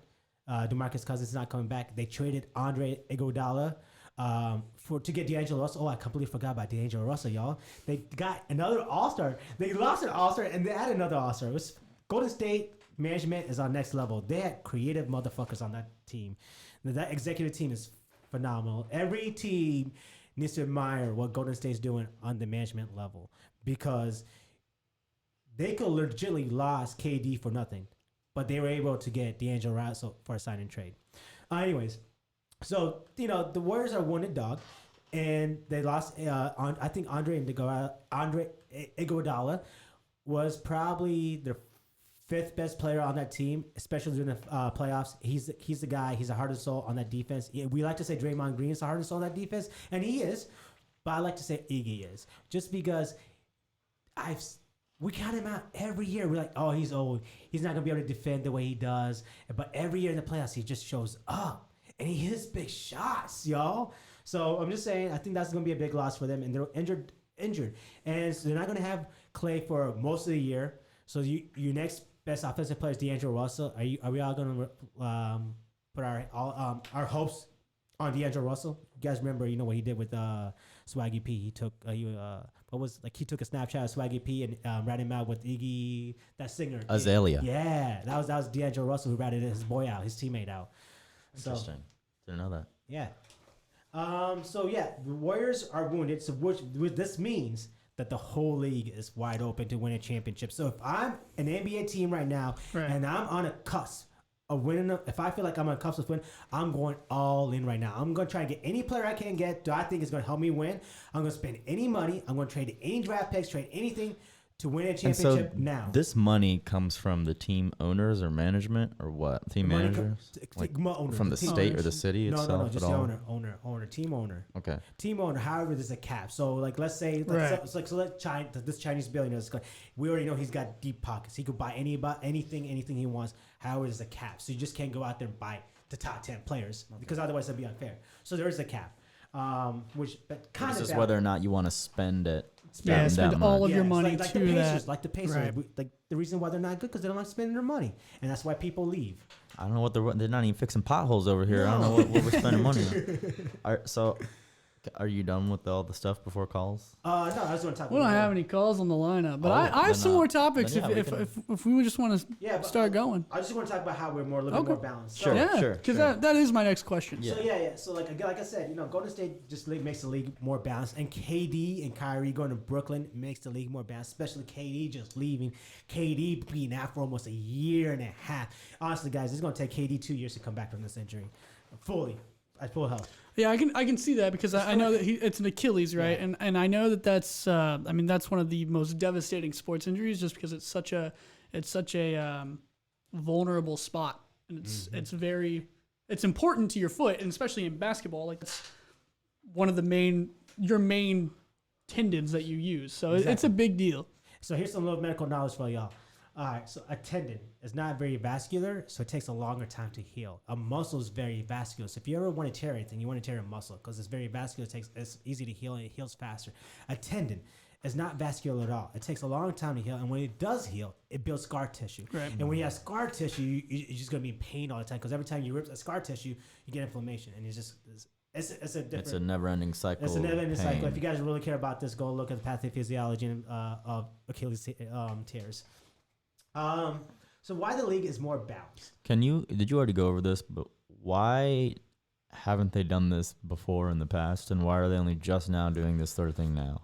DeMarcus Cousins is not coming back. They traded Andre Iguodala. to get D'Angelo Russell. Oh, I completely forgot about D'Angelo Russell, y'all. They got another All-Star. They lost an All-Star and they added another All-Star. It was Golden State management is on next level. They had creative motherfuckers on that team. That executive team is phenomenal. Every team needs to admire what Golden State's doing on the management level because they could legitimately lost KD for nothing, but they were able to get D'Angelo Russell for a sign and trade. Anyways, so the Warriors are wounded dog, and they lost. I think Andre Iguodala was probably their fifth best player on that team, especially during the playoffs. He's the guy. He's the heart and soul on that defense. We like to say Draymond Green is the heart and soul on that defense, and he is. But I like to say Iggy is, just because we count him out every year. We're like, oh, he's old. He's not gonna be able to defend the way he does. But every year in the playoffs, he just shows up and he hits big shots, y'all. So I'm just saying, I think that's gonna be a big loss for them, and they're injured, and so they're not gonna have Clay for most of the year. So your next best offensive player is D'Angelo Russell. Are we all going to put our hopes on D'Angelo Russell? You guys remember, what he did with Swaggy P? He took he took a Snapchat of Swaggy P and ran him out with Iggy, that singer Azalea. Yeah, that was D'Angelo Russell who ratted his boy out, his teammate out. Interesting. Didn't know that. Yeah. The Warriors are wounded. So which this means that the whole league is wide open to win a championship. So if I'm an NBA team right now and I'm on a cusp of winning, if I feel like I'm on a cusp of win, I'm going all in right now. I'm going to try and get any player I can get that I think is going to help me win. I'm going to spend any money. I'm going to trade any draft picks, trade anything to win a championship now. This money comes from the team owners or management or what? Team managers? From the state or the city itself? No, just the owner, team owner. Okay. Team owner, however, there's a cap. So, let's say, this Chinese billionaire, we already know he's got deep pockets. He could buy anything he wants. However, there's a cap. So, you just can't go out there and buy the top 10 players because otherwise that'd be unfair. So, there is a cap. Which kind of is whether or not you want to spend it. Spend all of your money like to the Pacers, that. Like the Pacers, Right. The reason why they're not good because they don't like spending their money, and that's why people leave. I don't know what they're not even fixing potholes over here. No. I don't know what we're spending money on. Are you done with all the stuff before calls? No, I just want to talk. We don't have any calls on the lineup, but I have some more topics if we just want to start going. I just want to talk about how we're a little bit more balanced. Sure, because that is my next question. Yeah. So like I said, Golden State just makes the league more balanced, and KD and Kyrie going to Brooklyn makes the league more balanced. Especially KD just leaving, KD being out for almost a year and a half. Honestly, guys, it's going to take KD 2 years to come back from this injury, fully. At full health. Yeah, I can see that because I know that it's an Achilles, right? Yeah. And I know that's that's one of the most devastating sports injuries just because it's such a vulnerable spot, and it's important to your foot, and especially in basketball, like it's one of your main tendons that you use. So it's a big deal. So here's some little medical knowledge for y'all. All right, so a tendon is not very vascular, so it takes a longer time to heal. A muscle is very vascular. So if you ever want to tear anything, you want to tear a muscle because it's very vascular. It's easy to heal and it heals faster. A tendon is not vascular at all. It takes a long time to heal, and when it does heal, it builds scar tissue. Right. And when you have scar tissue, you're just going to be in pain all the time because every time you rip that scar tissue, you get inflammation, and it's a never-ending cycle. It's a never-ending cycle. If you guys really care about this, go look at the pathophysiology of Achilles tears. So why the league is more balanced? Did you already go over this, but why haven't they done this before in the past, and why are they only just now doing this sort of thing now?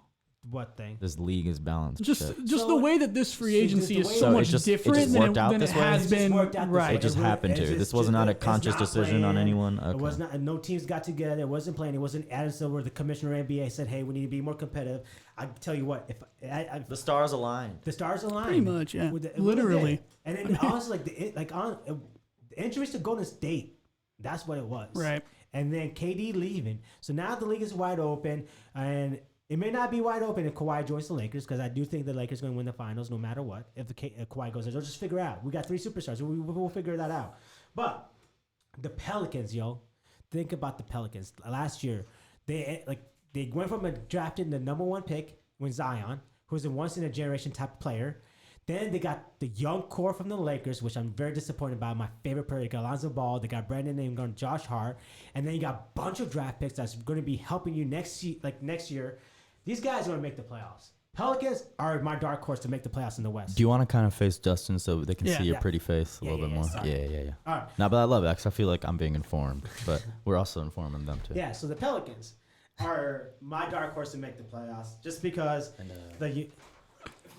What thing? This league is balanced. Just the way that this free agency is so much different than it has been. Right. It just happened to. This was not a conscious decision on anyone. Okay. It was not. No teams got together. It wasn't playing. It wasn't Adam Silver, the commissioner of NBA, said, "Hey, we need to be more competitive." I tell you what, the stars aligned. The stars aligned. Pretty much, yeah. Literally. And then honestly, the injuries to Golden State. That's what it was. Right. And then KD leaving. So now the league is wide open, and it may not be wide open if Kawhi joins the Lakers, because I do think the Lakers are going to win the finals no matter what. If Kawhi goes there, they'll just figure out. We got 3 superstars. We'll figure that out. But the Pelicans, think about the Pelicans. Last year, they went from drafting the number 1 pick with Zion, who's a once-in-a-generation type of player. Then they got the young core from the Lakers, which I'm very disappointed about. My favorite player, they got Alonzo Ball. They got Brandon Ingram, Josh Hart, and then you got a bunch of draft picks that's going to be helping you next year. These guys are going to make the playoffs. Pelicans are my dark horse to make the playoffs in the West. Do you want to kind of face Justin so they can Yeah. see your Yeah. pretty face a Yeah, little yeah, bit more? sorry. Yeah. All right. No, but I love it because I feel like I'm being informed, but we're also informing them too. Yeah, so the Pelicans are my dark horse to make the playoffs just because If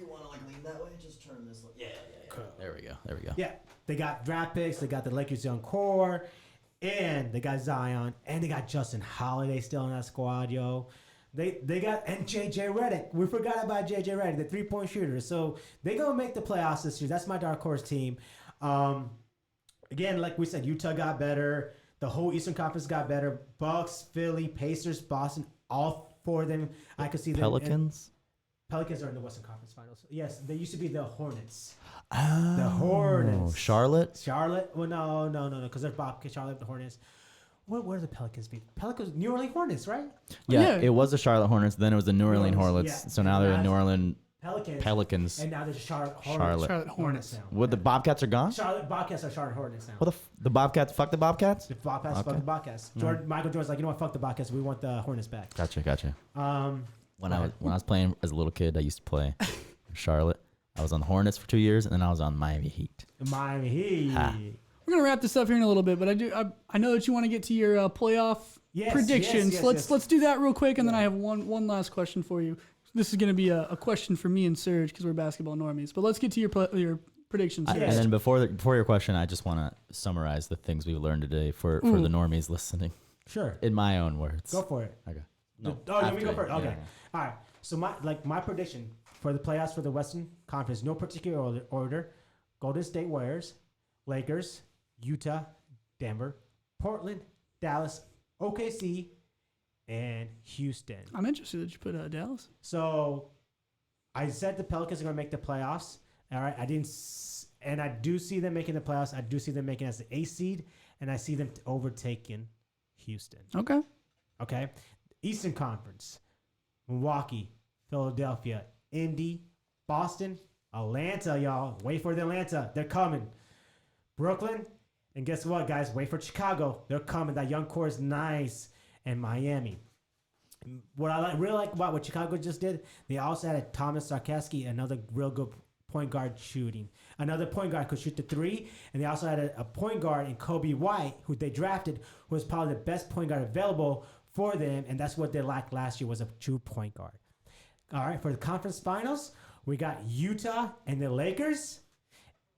you want to like lean that way, just turn this. Yeah. There we go. yeah, they got draft picks, they got the Lakers young core, and they got Zion, and they got Justin Holiday still in that squad, yo. They got and JJ Redick. We forgot about JJ Redick, the 3-point shooter. So they gonna make the playoffs this year. That's my dark horse team. Again, like we said, Utah got better. The whole Eastern Conference got better. Bucks, Philly, Pacers, Boston, all four of them. I could see them. Pelicans. Pelicans are in the Western Conference Finals. Yes, they used to be the Hornets. Oh, The Hornets. Charlotte. Charlotte? Well, no, because they're Charlotte, the Hornets. Where do the Pelicans be? Pelicans, New Orleans Hornets, right? Yeah, Yeah. it was the Charlotte Hornets. Then it was the New Orleans Hornets. yeah. So now they're the New Orleans Pelicans. Pelicans. And now there's Charlotte Hornets. Charlotte. Charlotte Hornets. now. What, the Bobcats are gone? Charlotte Bobcats are Charlotte Hornets now. What the Bobcats? Fuck the Bobcats. The Bobcats, fuck Okay. the Bobcats. Michael Jordan's like, you know what? Fuck the Bobcats. We want the Hornets back. Gotcha. Um, When I was playing as a little kid, I used to play Charlotte. I was on the Hornets for 2 years, and then I was on Miami Heat. Miami Heat. Ha. We're gonna wrap this up here in a little bit, but I know that you want to get to your playoff Yes, predictions. yes, let's yes. do that real quick, and then I have one last question for you. This is gonna be a question for me and Serge because we're basketball normies. But let's get to your predictions. And first. then before your question, I just want to summarize the things we learned today for the normies listening Sure. in my own words. Go for it. Okay. Oh, let me go first. Okay. All right. So my prediction for the playoffs for the Western Conference, no particular order. Golden State Warriors, Lakers, Utah, Denver, Portland, Dallas, OKC, and Houston. I'm interested that you put Dallas. So I said the Pelicans are going to make the playoffs. All right. And I do see them making the playoffs. I do see them making as the 8th seed, and I see them overtaking Houston. Okay. Okay. Eastern Conference, Milwaukee, Philadelphia, Indy, Boston, Atlanta, y'all. Wait for the Atlanta. They're coming. Brooklyn, and guess what, guys? Wait for Chicago. They're coming. That young core is nice. And Miami. What I really like about what Chicago just did, they also had a Thomas Sarkowski, another real good point guard shooting. Another point guard could shoot the three, and they also had a point guard in Kobe White, who they drafted, who was probably the best point guard available for them, and that's what they lacked last year was a true point guard. All right, for the conference finals, we got Utah and the Lakers.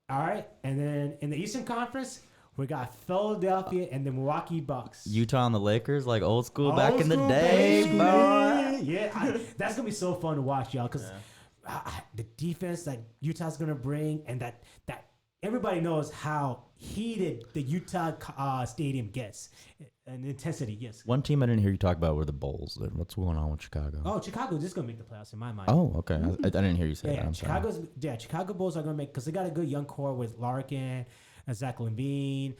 All right, and then in the Eastern Conference, we got Philadelphia and the Milwaukee Bucks. Utah and the Lakers, like old school back Old in the school, day, baby. boy. Yeah, that's gonna be so fun to watch, y'all, because the defense that Utah's gonna bring, and that everybody knows how heated the Utah stadium gets, and intensity. Yes. One team I didn't hear you talk about were the Bulls. What's going on with Chicago? Oh, Chicago's just gonna make the playoffs in my mind. Oh, okay. I didn't hear you say that. Yeah, I'm sorry. Chicago Bulls are gonna make because they got a good young core with Larkin, Zach LaVine.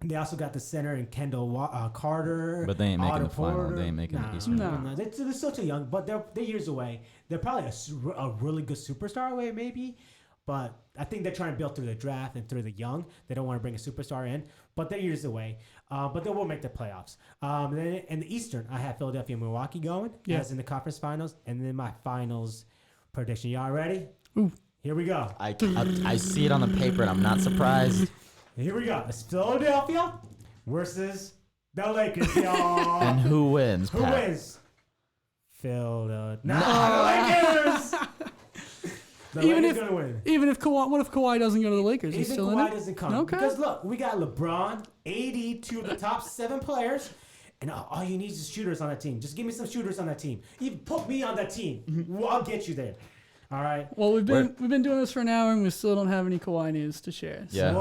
They also got the center in Kendall Carter. But they ain't making Otto the final. Porter. They ain't making the Nah, Eastern. No. They're still too young, but they're years away. They're probably a really good superstar away, maybe. But I think they're trying to build through the draft and through the young. They don't want to bring a superstar in, but they're years away. But they will make the playoffs. Then in the Eastern, I have Philadelphia and Milwaukee going as in the conference finals, and then my finals prediction. Y'all ready? Ooh. Here we go. I see it on the paper, and I'm not surprised. Here we go. It's Philadelphia versus the Lakers, y'all. And who wins? Who Pat? wins? Philadelphia. The Lakers. The Even Lakers if- gonna win. Even if Kawhi, what if Kawhi doesn't go to the Lakers? He's Even still in Kawhi it. doesn't come. Okay. Because look, we got LeBron, AD, two of the top 7 players, and all you need is shooters on that team. Just give me some shooters on that team. Even put me on that team. Well, I'll get you there. All right. Well, we've been doing this for an hour and we still don't have any Kawhi news to share. Yeah, no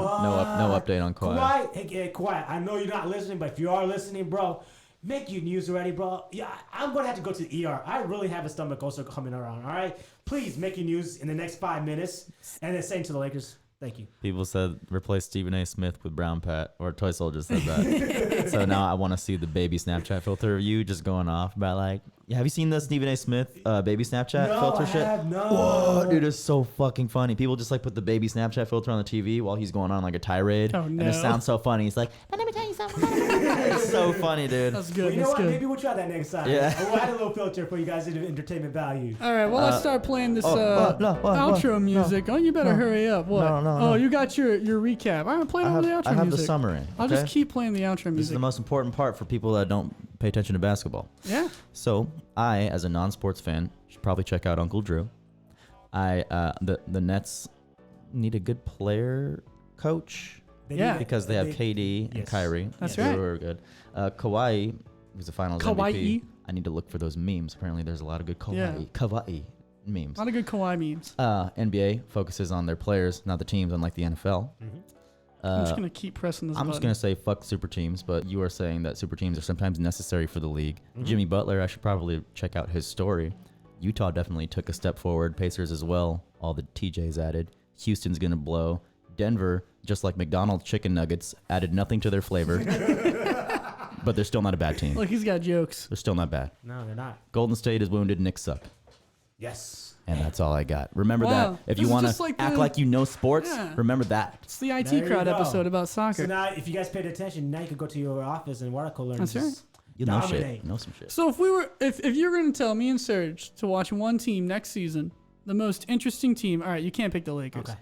update on Kawhi. Hey, Kawhi, I know you're not listening, but if you are listening, bro, make your news already, bro. Yeah, I'm going to have to go to the ER. I really have a stomach ulcer coming around, all right? Please make your news in the next 5 minutes. And then saying to the Lakers, Thank you. People said replace Stephen A. Smith with Brown Pat, or Toy Soldier said that. So now I want to see the baby Snapchat filter of you just going off about like, yeah, have you seen the Stephen A. Smith baby Snapchat filter shit? No. Whoa, dude, it's so fucking funny. People just like put the baby Snapchat filter on the TV while he's going on like a tirade. Oh, And it no. sounds so funny. He's like, but let me tell you something. It's so funny, dude. That's Well, good. you know That's what? good. Maybe we'll try that next time. Yeah. We'll add a little filter for you guys to do entertainment value. All right, well, let's start playing this outro what? music. Oh, you better hurry up. What? No. Oh, you got your recap. All right, play over the outro I have music. the summary. I'll okay? just keep playing the outro This is music. the most important part for people that don't pay attention to basketball. Yeah. So I, as a non-sports fan, should probably check out Uncle Drew. The Nets need a good player coach Yeah. because they have KD and Yes. Kyrie. That's They right. were good. Kawhi was the Finals Kawhi. MVP. I need to look for those memes. Apparently, there's a lot of good Kawhi memes. A lot of good Kawhi memes. NBA focuses on their players, not the teams, unlike the NFL. I'm just going to keep pressing this I'm button. just going to say fuck super teams, but you are saying that super teams are sometimes necessary for the league. Jimmy Butler, I should probably check out his story. Utah definitely took a step forward. Pacers as well. All the TJs added. Houston's going to blow. Denver, just like McDonald's chicken nuggets, added nothing to their flavor. But they're still not a bad team. Look, he's got jokes. They're still not bad. No, they're not. Golden State is wounded. Knicks suck. Yes. And that's all I got. Remember Wow. that. If This you is want just to like act the- like you know sports, Yeah. remember that. It's the IT There you crowd go. episode about So soccer. now, if you guys paid attention, now you can go to your office and water cooler. And That's just You know dominate. shit. Know some shit. So if you're going to tell me and Serge to watch one team next season, the most interesting team, all right, you can't pick the Lakers. Okay.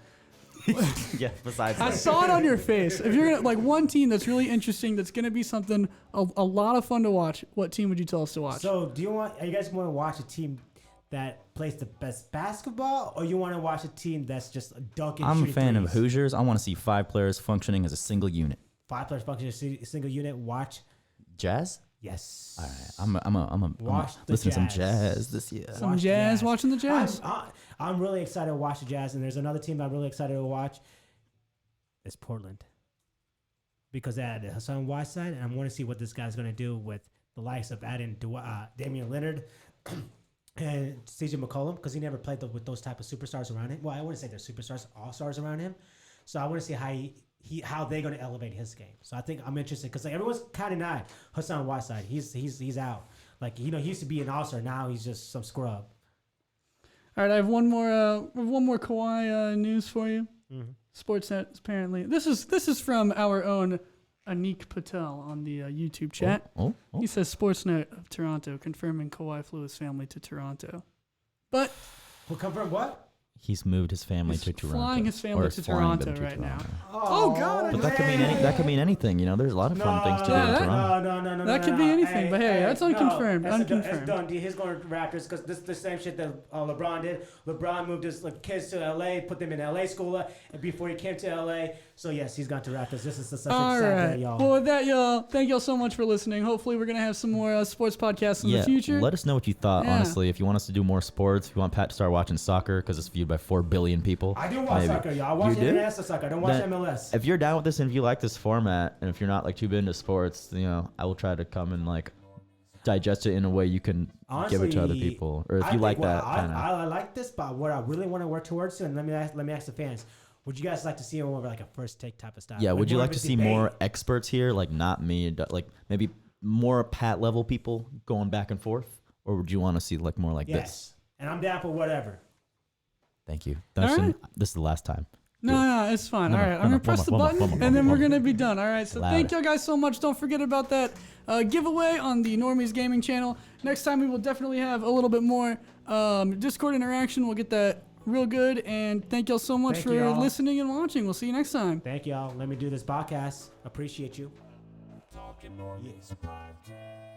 Yeah, besides I that. saw it on your face. If you're gonna like one team that's really interesting, that's gonna be something a lot of fun to watch, what team would you tell us to watch? So, are you guys want to watch a team that plays the best basketball, or you want to watch a team that's just dunking? I'm a shooting fan of threes? Hoosiers. I want to see 5 players functioning as a single unit. 5 players function as a single unit. Watch. Jazz? Yes. All right. I'm a Watch the listen to some Jazz. jazz this year. Some Watch jazz, watching the Jazz. I'm really excited to watch the Jazz, and there's another team I'm really excited to watch. It's Portland, because they had Hassan Whiteside, and I want to see what this guy's going to do with the likes of adding Damian Leonard and CJ McCollum, because he never played with those type of superstars around him. Well, I wouldn't say they're superstars, all stars around him. So I want to see how they're going to elevate his game. So I think I'm interested, because like everyone's counting out Hassan Whiteside. He's out. Like, he used to be an all-star. Now he's just some scrub. All right, I have one more Kawhi news for you. Sportsnet apparently. This is from our own Anik Patel on the YouTube chat. Oh. He says Sportsnet of Toronto confirming Kawhi flew his family to Toronto, but We'll confirm what? He's moved his family He's to Toronto. flying his family Or to flying them Toronto to right now. Oh, God, But that could mean anything. You know, there's a lot of fun things to do in that- Toronto. No. That could be anything, but hey, that's unconfirmed, No, it's unconfirmed. done. He's going to Raptors, because this is the same shit that LeBron did. LeBron moved his kids to LA, put them in LA school, and before he came to LA. So yes, he's gone to Raptors. This is such All a sad right. day, y'all. Well, with that, y'all, thank y'all so much for listening. Hopefully, we're gonna have some more sports podcasts in the future. Let us know what you thought, Yeah. honestly. If you want us to do more sports, if you want Pat to start watching soccer because it's viewed by 4 billion people. I do watch maybe. soccer, y'all. I watch You do? international soccer. I don't watch Then MLS. If you're down with this and if you like this format and if you're not like too big into sports, you know, I will try to come and like digest it in a way you can give it to other Honestly, people. Or if I you think like what that kind of. I like this, but what I really want to work towards, and let me ask the fans, would you guys like to see more of like a first take type of style? Yeah, would you more like of to a see debate? more experts here? Like not me, like maybe more Pat level people going back and forth? Or would you want to see like more like Yes, this? and I'm down for whatever. Thank you. All right. This is the last time. No, it's fine. No, All no, right, no, I'm no, gonna press the one more, button, one more, and then one we're more. gonna be done. All right. So thank Louder. y'all guys so much. Don't forget about that giveaway on the Normies Gaming channel. Next time we will definitely have a little bit more Discord interaction. We'll get that real good. And thank y'all so much Thank for y'all. listening and watching. We'll see you next time. Thank y'all. Let me do this podcast. Appreciate you. Talking Normies Podcast.